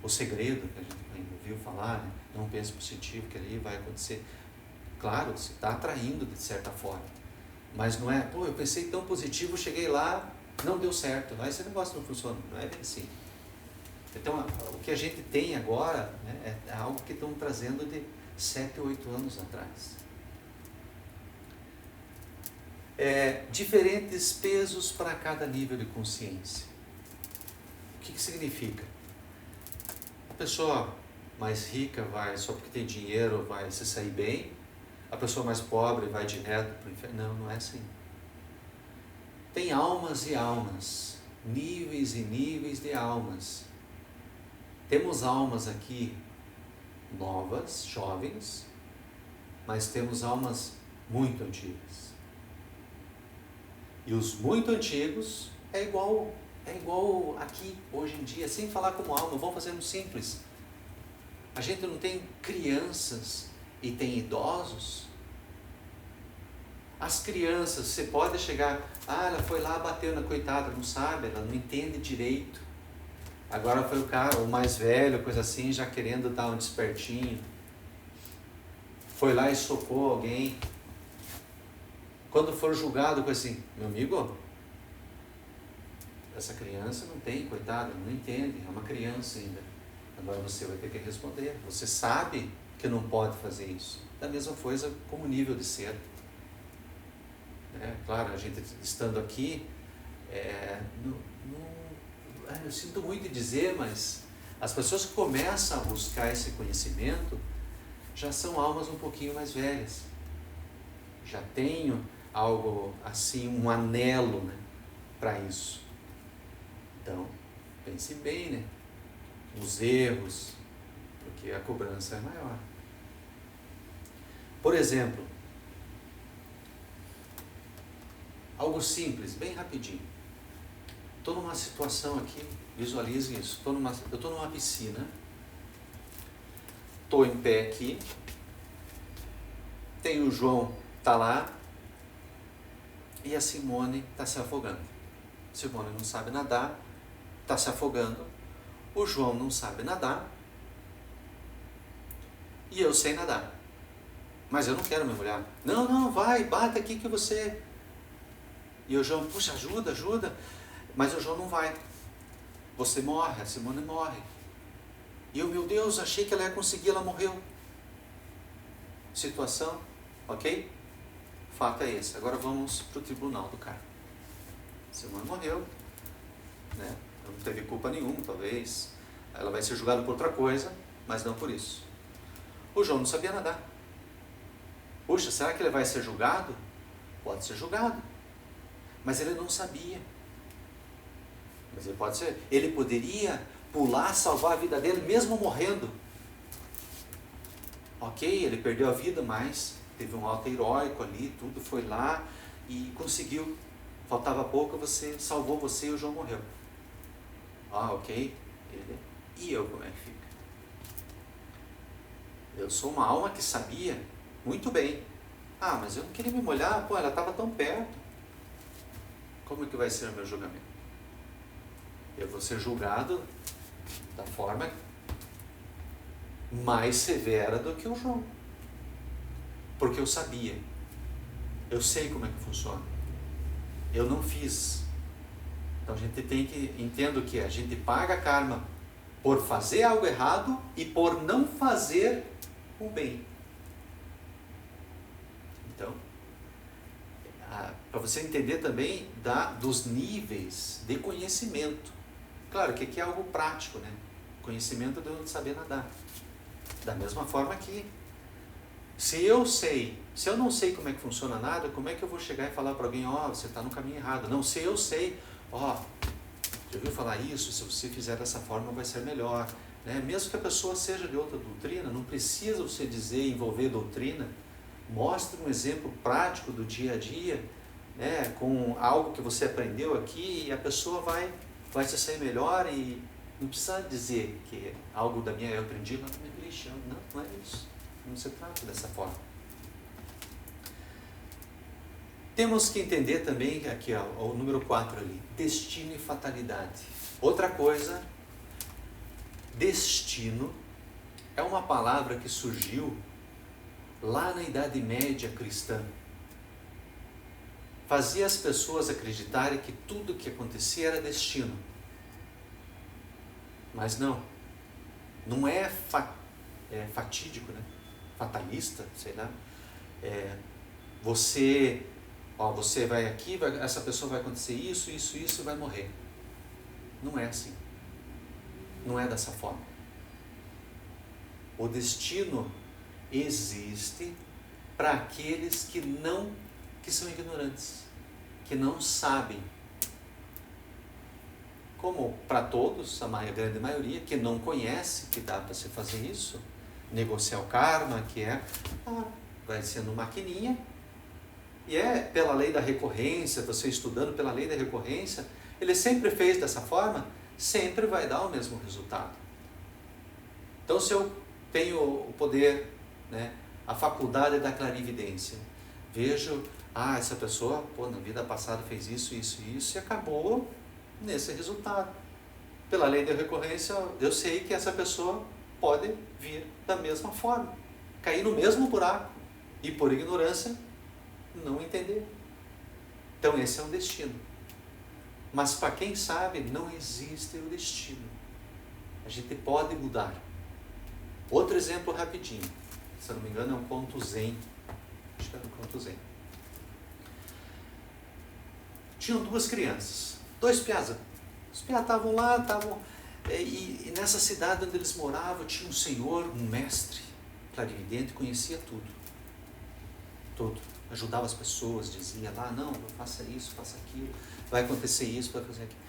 Speaker 1: o segredo que a gente ouviu falar, né? Não pense positivo, que ali vai acontecer. Claro, você está atraindo de certa forma, mas não é, eu pensei tão positivo, cheguei lá, não deu certo, aí esse negócio não funciona, não é bem assim. Então, o que a gente tem agora, né, é algo que estão trazendo de 7, 8 anos atrás. Diferentes pesos para cada nível de consciência. O que significa? A pessoa mais rica só porque tem dinheiro, vai se sair bem. A pessoa mais pobre vai direto para o inferno. Não é assim. Tem almas e almas, níveis e níveis de almas. Temos almas aqui novas, jovens, mas temos almas muito antigas. E os muito antigos é igual aqui, hoje em dia, sem falar como alma, vamos fazer um simples. A gente não tem crianças e tem idosos. As crianças, você pode chegar, ela foi lá, bateu na coitada, não sabe, ela não entende direito. Agora foi o mais velho, coisa assim, já querendo dar um despertinho. Foi lá e socou alguém. Quando for julgado, coisa assim, meu amigo, essa criança não tem, coitada, não entende, é uma criança ainda. Agora você vai ter que responder. Você sabe que não pode fazer isso. Da mesma coisa como o nível de ser. Claro, a gente estando aqui, eu sinto muito em dizer, mas as pessoas que começam a buscar esse conhecimento já são almas um pouquinho mais velhas. Já tenho algo assim, um anelo, né, para isso. Então, pense bem, né, nos erros, porque a cobrança é maior. Por exemplo, algo simples, bem rapidinho. Estou numa situação aqui, visualize isso, eu estou numa piscina, estou em pé aqui, tem o João, está lá, e a Simone está se afogando. Simone não sabe nadar, está se afogando, o João não sabe nadar, e eu sei nadar. Mas eu não quero mergulhar. Não, vai, bate aqui que você... E o João, puxa, ajuda. Mas o João não vai. Você morre, a Simone morre. E eu, meu Deus, achei que ela ia conseguir, ela morreu. Situação, ok? Fato é esse. Agora vamos para o tribunal do cara. Simone morreu, né? Não teve culpa nenhuma, talvez. Ela vai ser julgada por outra coisa, mas não por isso. O João não sabia nadar. Puxa, será que ele vai ser julgado? Pode ser julgado. Mas ele não sabia. Mas ele pode ser. Ele poderia pular, salvar a vida dele, mesmo morrendo. Ok, ele perdeu a vida, mas teve um ato heróico ali, tudo, foi lá e conseguiu. Faltava pouco, você salvou você e o João morreu. Ok. E eu, como é que fica? Eu sou uma alma que sabia muito bem. Mas eu não queria me molhar, ela estava tão perto. Como é que vai ser o meu julgamento? Eu vou ser julgado da forma mais severa do que o João. Porque eu sabia. Eu sei como é que funciona. Eu não fiz. Então a gente tem que... Entendo que a gente paga karma por fazer algo errado e por não fazer o bem. Então, para você entender também dos níveis de conhecimento. Claro que aqui é algo prático, né? Conhecimento de saber nadar. Da mesma forma que, se eu não sei como é que funciona nada, como é que eu vou chegar e falar para alguém, você está no caminho errado? Não, se eu sei, já ouviu falar isso, se você fizer dessa forma vai ser melhor. Né? Mesmo que a pessoa seja de outra doutrina, não precisa você envolver doutrina. Mostre um exemplo prático do dia a dia, né, com algo que você aprendeu aqui, e a pessoa vai se sair melhor. E não precisa dizer que algo da minha eu aprendi lá na minha religião. Não é isso. Não se trata dessa forma. Temos que entender também, aqui o número 4 ali, destino e fatalidade. Outra coisa, destino é uma palavra que surgiu lá na Idade Média cristã. Fazia as pessoas acreditarem que tudo que acontecia era destino. Mas não é fatídico, né? Fatalista, sei lá. Você vai aqui, essa pessoa vai acontecer isso e vai morrer. Não é assim. Não é dessa forma. O destino existe para aqueles que são ignorantes, que não sabem. Como para todos, a grande maioria, que não conhece que dá para se fazer isso, negociar o karma, que vai sendo maquininha, e pela lei da recorrência, você estudando pela lei da recorrência, ele sempre fez dessa forma, sempre vai dar o mesmo resultado. Então, se eu tenho o poder, né, a faculdade da clarividência, vejo, essa pessoa, na vida passada fez isso e acabou nesse resultado. Pela lei da recorrência, eu sei que essa pessoa pode vir da mesma forma, cair no mesmo buraco e por ignorância não entender. Então esse é um destino. Mas para quem sabe, não existe o destino. A gente pode mudar. Outro exemplo rapidinho. Se eu não me engano, é um conto zen. Acho que era um conto zen. Tinham duas crianças, dois piazas. Os piazas estavam lá, e nessa cidade onde eles moravam, tinha um senhor, um mestre, clarividente, conhecia tudo. Tudo. Ajudava as pessoas, dizia lá, não, faça isso, faça aquilo, vai acontecer isso, vai fazer aquilo.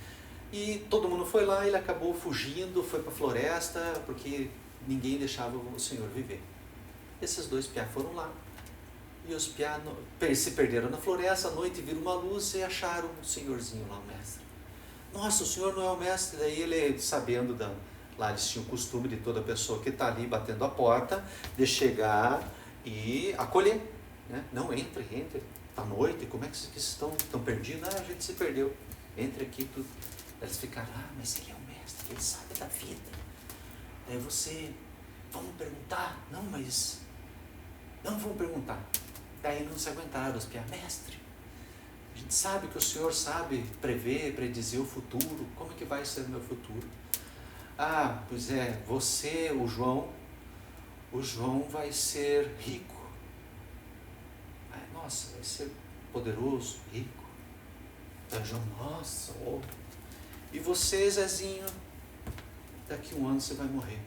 Speaker 1: E todo mundo foi lá, ele acabou fugindo, foi para a floresta, porque ninguém deixava o senhor viver. Esses dois piá foram lá, e os piá se perderam na floresta, à noite viram uma luz e acharam o senhorzinho lá, o mestre. Nossa, o senhor não é o mestre. Daí ele, sabendo, lá eles tinham o costume de toda pessoa que está ali batendo a porta, de chegar e acolher. Né? Não, entre, está noite, como é que vocês estão perdidos? Ah, a gente se perdeu, entre aqui, tudo. Eles ficaram, mas ele é o mestre, ele sabe da vida. Daí vamos perguntar? Não, mas não vamos perguntar. Daí não se aguentaram, os piá, mestre, a gente sabe que o senhor sabe prever, predizer o futuro, como é que vai ser o meu futuro? Ah, pois é, você, o João vai ser rico. Nossa, vai ser poderoso, rico. Aí o João, nossa, e você, Zezinho, daqui 1 ano você vai morrer.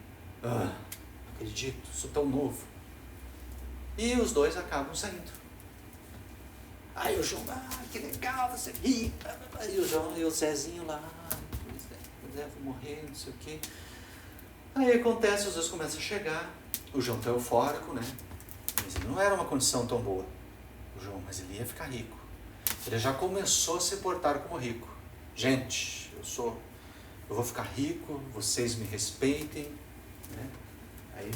Speaker 1: Não acredito, sou tão novo. E os dois acabam saindo. Aí o João, que legal, você é rico. E o João e o Zezinho lá, vou morrer, não sei o quê. Aí acontece, os dois começam a chegar. O João está eufórico, né? Mas ele não era uma condição tão boa. O João, mas ele ia ficar rico. Ele já começou a se portar como rico. Gente, eu vou ficar rico, vocês me respeitem. Né? Aí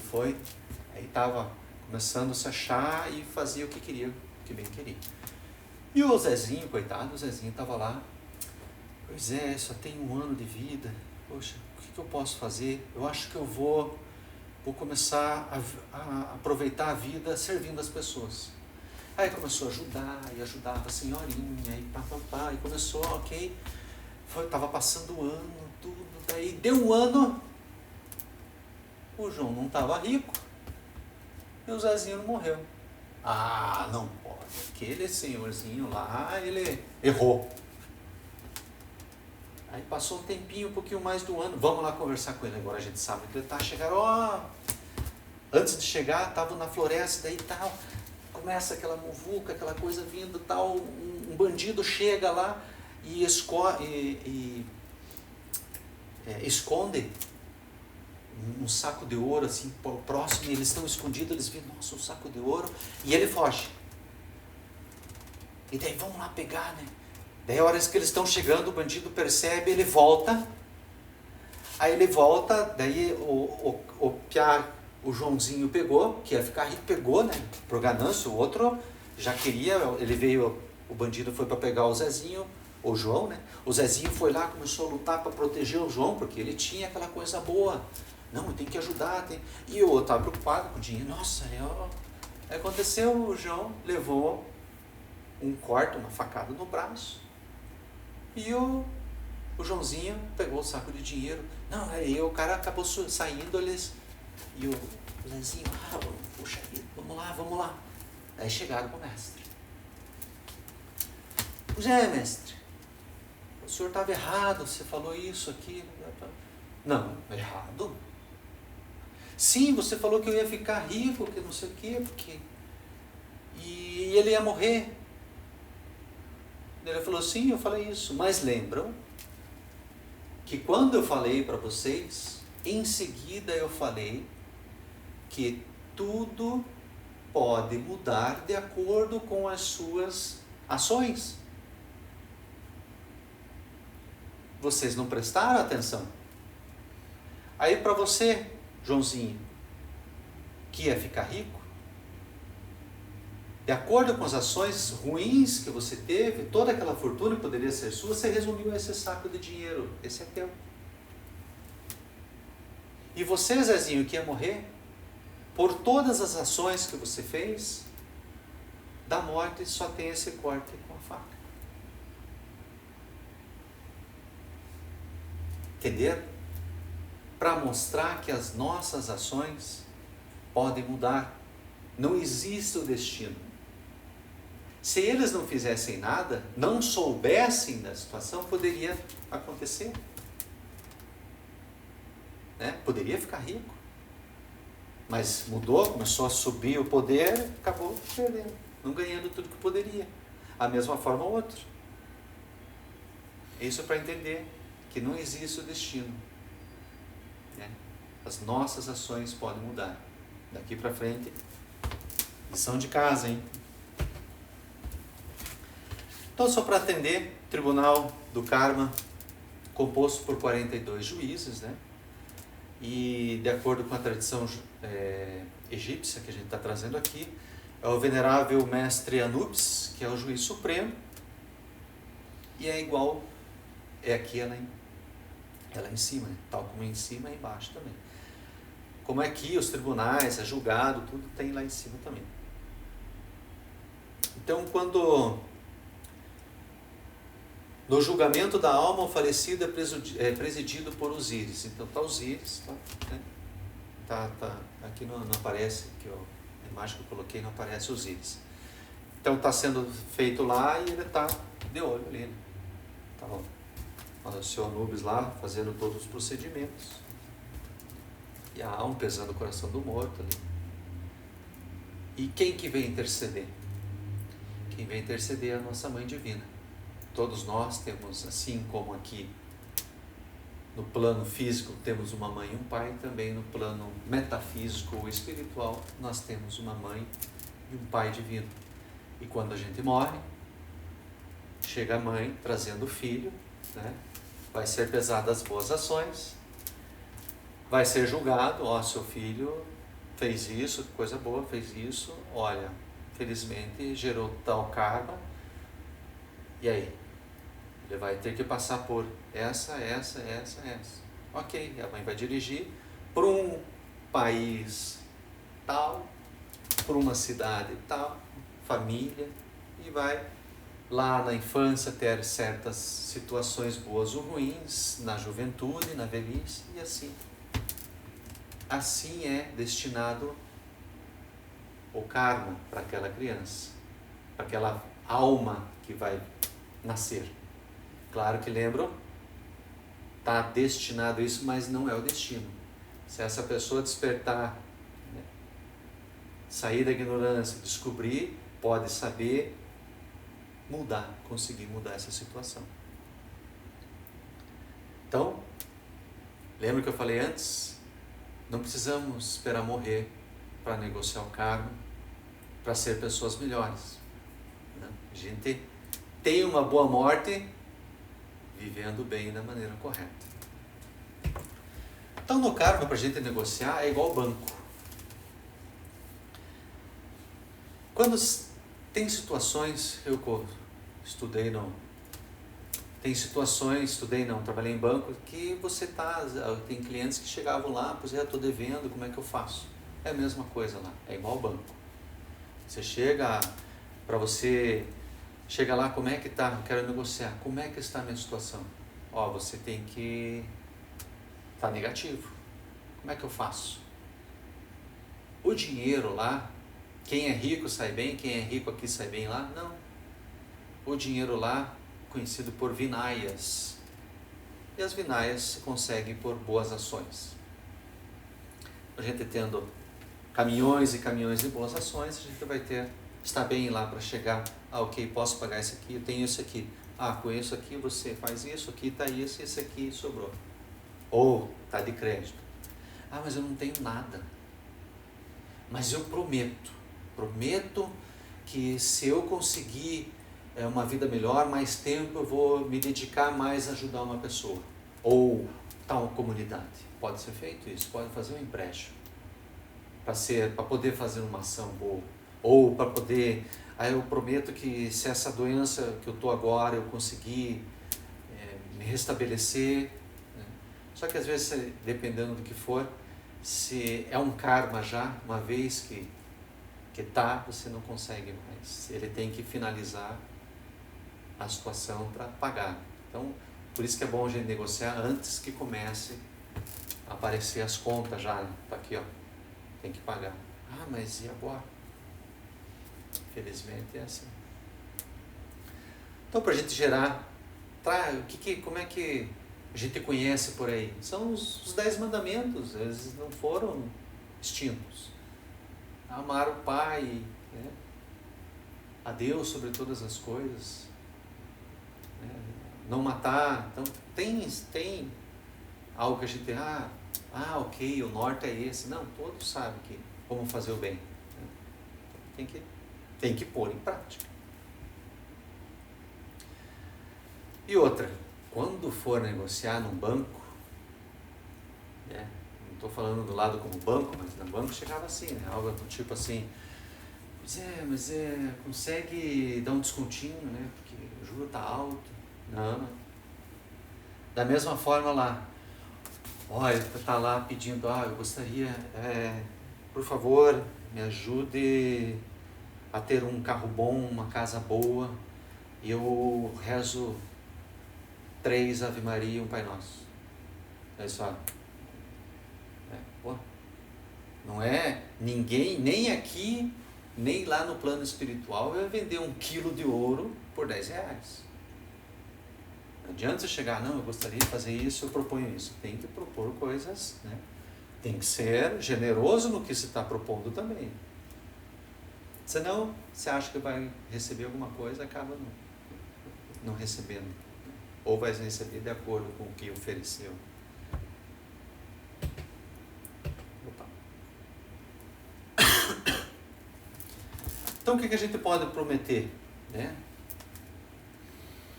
Speaker 1: estava começando a se achar e fazia o que queria, o que bem queria. E o Zezinho, coitado, o Zezinho estava lá. Pois é, só tenho 1 ano de vida. Poxa, o que eu posso fazer? Eu acho que eu vou começar a aproveitar a vida servindo as pessoas. Aí começou a ajudar, e ajudava a senhorinha, e pá, e começou, ok. Estava passando o ano, tudo. Daí deu 1 ano, o João não estava rico, e o Zezinho não morreu. Não pode. Aquele senhorzinho lá, ele errou. Aí passou um tempinho, um pouquinho mais do ano. Vamos lá conversar com ele. Agora a gente sabe que ele está. Chegaram, antes de chegar, estavam na floresta e tal. Começa aquela muvuca, aquela coisa vindo, tal. Um bandido chega lá e esconde um saco de ouro assim próximo, e eles estão escondidos, eles veem, nossa, um saco de ouro, e ele foge. E daí vamos lá pegar, né? Daí a hora que eles estão chegando, o bandido percebe, ele volta. Aí ele volta, daí o Joãozinho pegou, que ia ficar rico, pegou, né? Pro ganância, o outro já queria, ele veio, o bandido foi para pegar o Zezinho, o João, né? O Zezinho foi lá, começou a lutar para proteger o João, porque ele tinha aquela coisa boa. Não, eu tenho que ajudar. E o outro estava preocupado com o dinheiro. Nossa, aconteceu, o João levou um corte, uma facada no braço. E o Joãozinho pegou o saco de dinheiro. Não, aí o cara acabou saindo, e o Zezinho, puxa vida, vamos lá. Aí chegaram para o mestre. Mestre, o senhor estava errado, você falou isso aqui. Não, errado? Sim, você falou que eu ia ficar rico, que não sei o quê, porque... E ele ia morrer. Ele falou, sim, eu falei isso. Mas lembram que quando eu falei para vocês, em seguida eu falei que tudo pode mudar de acordo com as suas ações. Vocês não prestaram atenção. Aí para você, Joãozinho, que ia ficar rico, de acordo com as ações ruins que você teve, toda aquela fortuna que poderia ser sua, você resumiu esse saco de dinheiro. Esse é teu. E você, Zezinho, que ia morrer, por todas as ações que você fez, da morte só tem esse corte com a faca. Entenderam? Para mostrar que as nossas ações podem mudar Não existe o destino. Se eles não fizessem nada, não soubessem da situação, poderia acontecer. Né? Poderia ficar rico. Mas mudou, começou a subir o poder, acabou perdendo, não ganhando tudo que poderia. A mesma forma o outro. Isso é para entender que não existe o destino. Né? As nossas ações podem mudar. Daqui para frente, lição de casa, hein? Então, só para atender, Tribunal do Karma, composto por 42 juízes, né? E de acordo com a tradição egípcia que a gente está trazendo aqui, é o venerável mestre Anubis, que é o juiz supremo, e é igual, aqui ela em cima, né? Tal como é em cima, é embaixo também. Como é aqui os tribunais, é julgado, tudo tem lá em cima também. Então, quando no julgamento da alma, o falecido é presidido por Osíris. Então está Osíris, né? Aqui não aparece, a imagem que eu coloquei não aparece Osíris. Então está sendo feito lá e ele está de olho ali. Né? Tá bom. O senhor Anubis lá fazendo todos os procedimentos. E a alma pesando o coração do morto ali. E quem que vem interceder? Quem vem interceder é a nossa Mãe Divina. Todos nós temos, assim como aqui no plano físico temos uma mãe e um pai, também no plano metafísico ou espiritual nós temos uma mãe e um pai divino. E quando a gente morre, chega a mãe trazendo o filho, né? Vai ser pesado as boas ações, vai ser julgado, seu filho fez isso, coisa boa, fez isso, olha, felizmente gerou tal karma, e aí? Ele vai ter que passar por essa. Ok, a mãe vai dirigir para um país tal, para uma cidade tal, família, e vai lá na infância ter certas situações boas ou ruins, na juventude, na velhice, e assim. Assim é destinado o karma para aquela criança, para aquela alma que vai nascer. Claro que lembram, está destinado a isso, mas não é o destino. Se essa pessoa despertar, né, sair da ignorância, descobrir, pode saber mudar, conseguir mudar essa situação. Então, lembra que eu falei antes? Não precisamos esperar morrer para negociar o karma, para ser pessoas melhores. Né? A gente tem uma boa morte vivendo bem da maneira correta. Então, no karma, para a gente negociar, é igual ao banco. Quando tem situações, trabalhei em banco, que você tem clientes que chegavam lá, estou devendo, como é que eu faço? É a mesma coisa lá, é igual ao banco. Você chega lá, como é que está? Eu quero negociar. Como é que está a minha situação? Você tem que estar negativo. Como é que eu faço? O dinheiro lá, quem é rico sai bem, quem é rico aqui sai bem lá? Não. O dinheiro lá, conhecido por vinayas. E as vinayas se conseguem por boas ações. A gente tendo caminhões e caminhões de boas ações, a gente vai estar bem lá para chegar, ok, posso pagar isso aqui, eu tenho isso aqui. Com isso aqui você faz isso, aqui está isso, esse aqui sobrou. Ou está de crédito. Mas eu não tenho nada. Mas eu prometo que se eu conseguir uma vida melhor, mais tempo, eu vou me dedicar mais a ajudar uma pessoa. Ou tal comunidade. Pode ser feito isso, pode fazer um empréstimo. Para poder fazer uma ação boa. Ou para poder... eu prometo que se essa doença que eu estou agora, eu conseguir me restabelecer. Né? Só que às vezes, dependendo do que for, se é um karma já, uma vez que você não consegue mais. Ele tem que finalizar a situação para pagar. Então, por isso que é bom a gente negociar antes que comece a aparecer as contas já. Está aqui, tem que pagar. Mas e agora? Infelizmente é assim. Então, para a gente gerar, como é que a gente conhece por aí? São os 10 mandamentos, eles não foram extintos. Amar o Pai, né? A Deus sobre todas as coisas, né? Não matar. Então, tem algo que a gente, ok, o norte é esse. Não, todos sabem como fazer o bem, né? Tem que pôr em prática. E outra, quando for negociar num banco, né? Não estou falando do lado como banco, mas no banco chegava assim, né? Algo do tipo assim, mas consegue dar um descontinho, né? Porque o juro está alto. Não. Da mesma forma lá, olha, está lá pedindo, eu gostaria, por favor, me ajude a ter um carro bom, uma casa boa, e eu rezo 3 Ave Maria e um Pai Nosso. Aí só, não é ninguém, nem aqui, nem lá no plano espiritual, vai vender 1 quilo de ouro por 10 reais. Não adianta você chegar, não, eu gostaria de fazer isso, eu proponho isso. Tem que propor coisas, né? Tem que ser generoso no que se está propondo também. Senão, você acha que vai receber alguma coisa, acaba não recebendo. Ou vai receber de acordo com o que ofereceu. Então, o que a gente pode prometer? Né?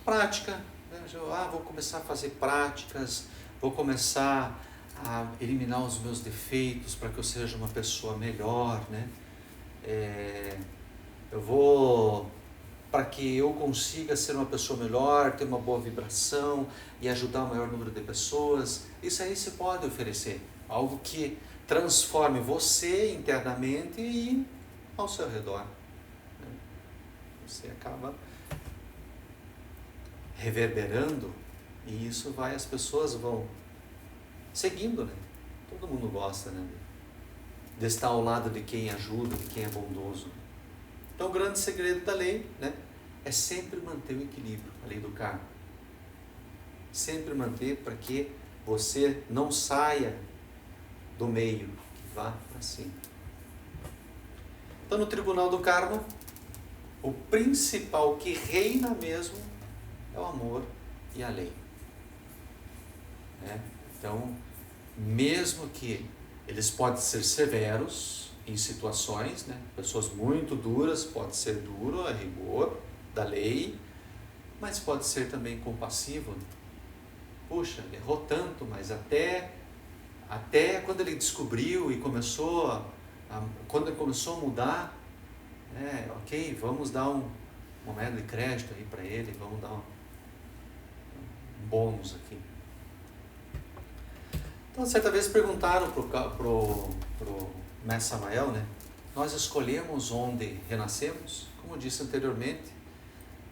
Speaker 1: Prática. Né? Vou começar a fazer práticas, vou começar a eliminar os meus defeitos para que eu seja uma pessoa melhor, né? Para que eu consiga ser uma pessoa melhor, ter uma boa vibração e ajudar o maior número de pessoas. Isso aí se pode oferecer, algo que transforme você internamente e ao seu redor. Você acaba reverberando e isso as pessoas vão seguindo, né? Todo mundo gosta, né? De estar ao lado de quem ajuda, de quem é bondoso. Então, o grande segredo da lei, né, é sempre manter o equilíbrio, a lei do karma. Sempre manter para que você não saia do meio, que vá para cima. Então, no tribunal do karma, o principal que reina mesmo é o amor e a lei. Né? Então, mesmo que eles podem ser severos em situações, né? Pessoas muito duras, pode ser duro a rigor da lei, mas pode ser também compassivo. Puxa, errou tanto, mas até quando ele descobriu e quando ele começou a mudar, ok, vamos dar uma moeda de crédito aí para ele, vamos dar um bônus aqui. Então, certa vez perguntaram pro Mestre Samael, né? Nós escolhemos onde renascemos? Como eu disse anteriormente,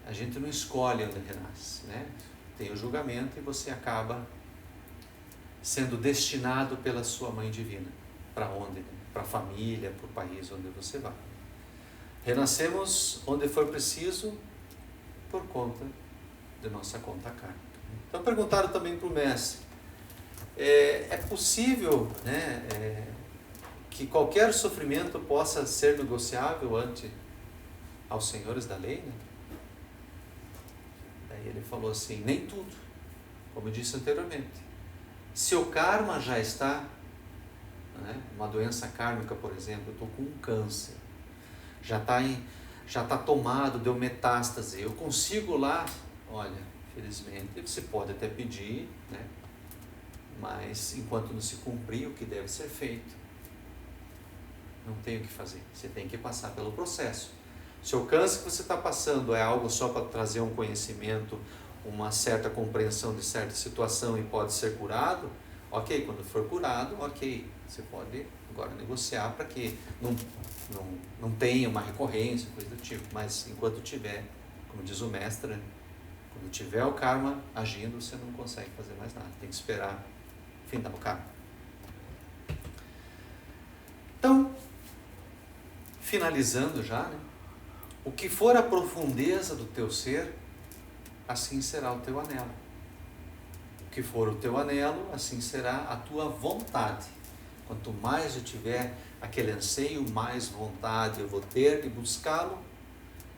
Speaker 1: a gente não escolhe onde renasce, né? Tem o julgamento e você acaba sendo destinado pela sua Mãe Divina. Para onde? Né? Para a família, para o país onde você vai. Renascemos onde for preciso por conta de nossa conta kármica. Então perguntaram também para o mestre, é possível, né, que qualquer sofrimento possa ser negociável ante aos senhores da lei? Né? Daí ele falou assim, nem tudo, como eu disse anteriormente. Se o karma já está, né, uma doença kármica, por exemplo, eu estou com um câncer, já está tomado, deu metástase, eu consigo lá, olha, felizmente, você pode até pedir, né, mas enquanto não se cumprir o que deve ser feito, não tem o que fazer, você tem que passar pelo processo. Se o câncer que você está passando é algo só para trazer um conhecimento, uma certa compreensão de certa situação e pode ser curado, ok, quando for curado, ok, você pode agora negociar para que não tenha uma recorrência, coisa do tipo, mas enquanto tiver, como diz o mestre, quando tiver o karma agindo, você não consegue fazer mais nada, tem que esperar findar o karma. Então, finalizando já, né? O que for a profundeza do teu ser, assim será o teu anelo. O que for o teu anelo, assim será a tua vontade. Quanto mais eu tiver aquele anseio, mais vontade eu vou ter de buscá-lo,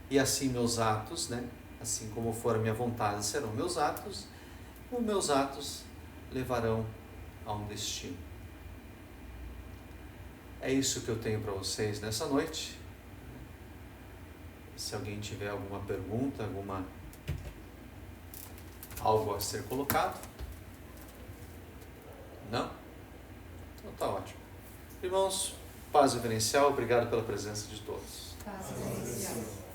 Speaker 1: e assim meus atos, né? Assim como for a minha vontade, serão meus atos, e os meus atos levarão a um destino. É isso que eu tenho para vocês nessa noite. Se alguém tiver alguma pergunta, algo a ser colocado. Não? Então tá ótimo. Irmãos, paz reverencial, obrigado pela presença de todos.
Speaker 2: Paz reverencial.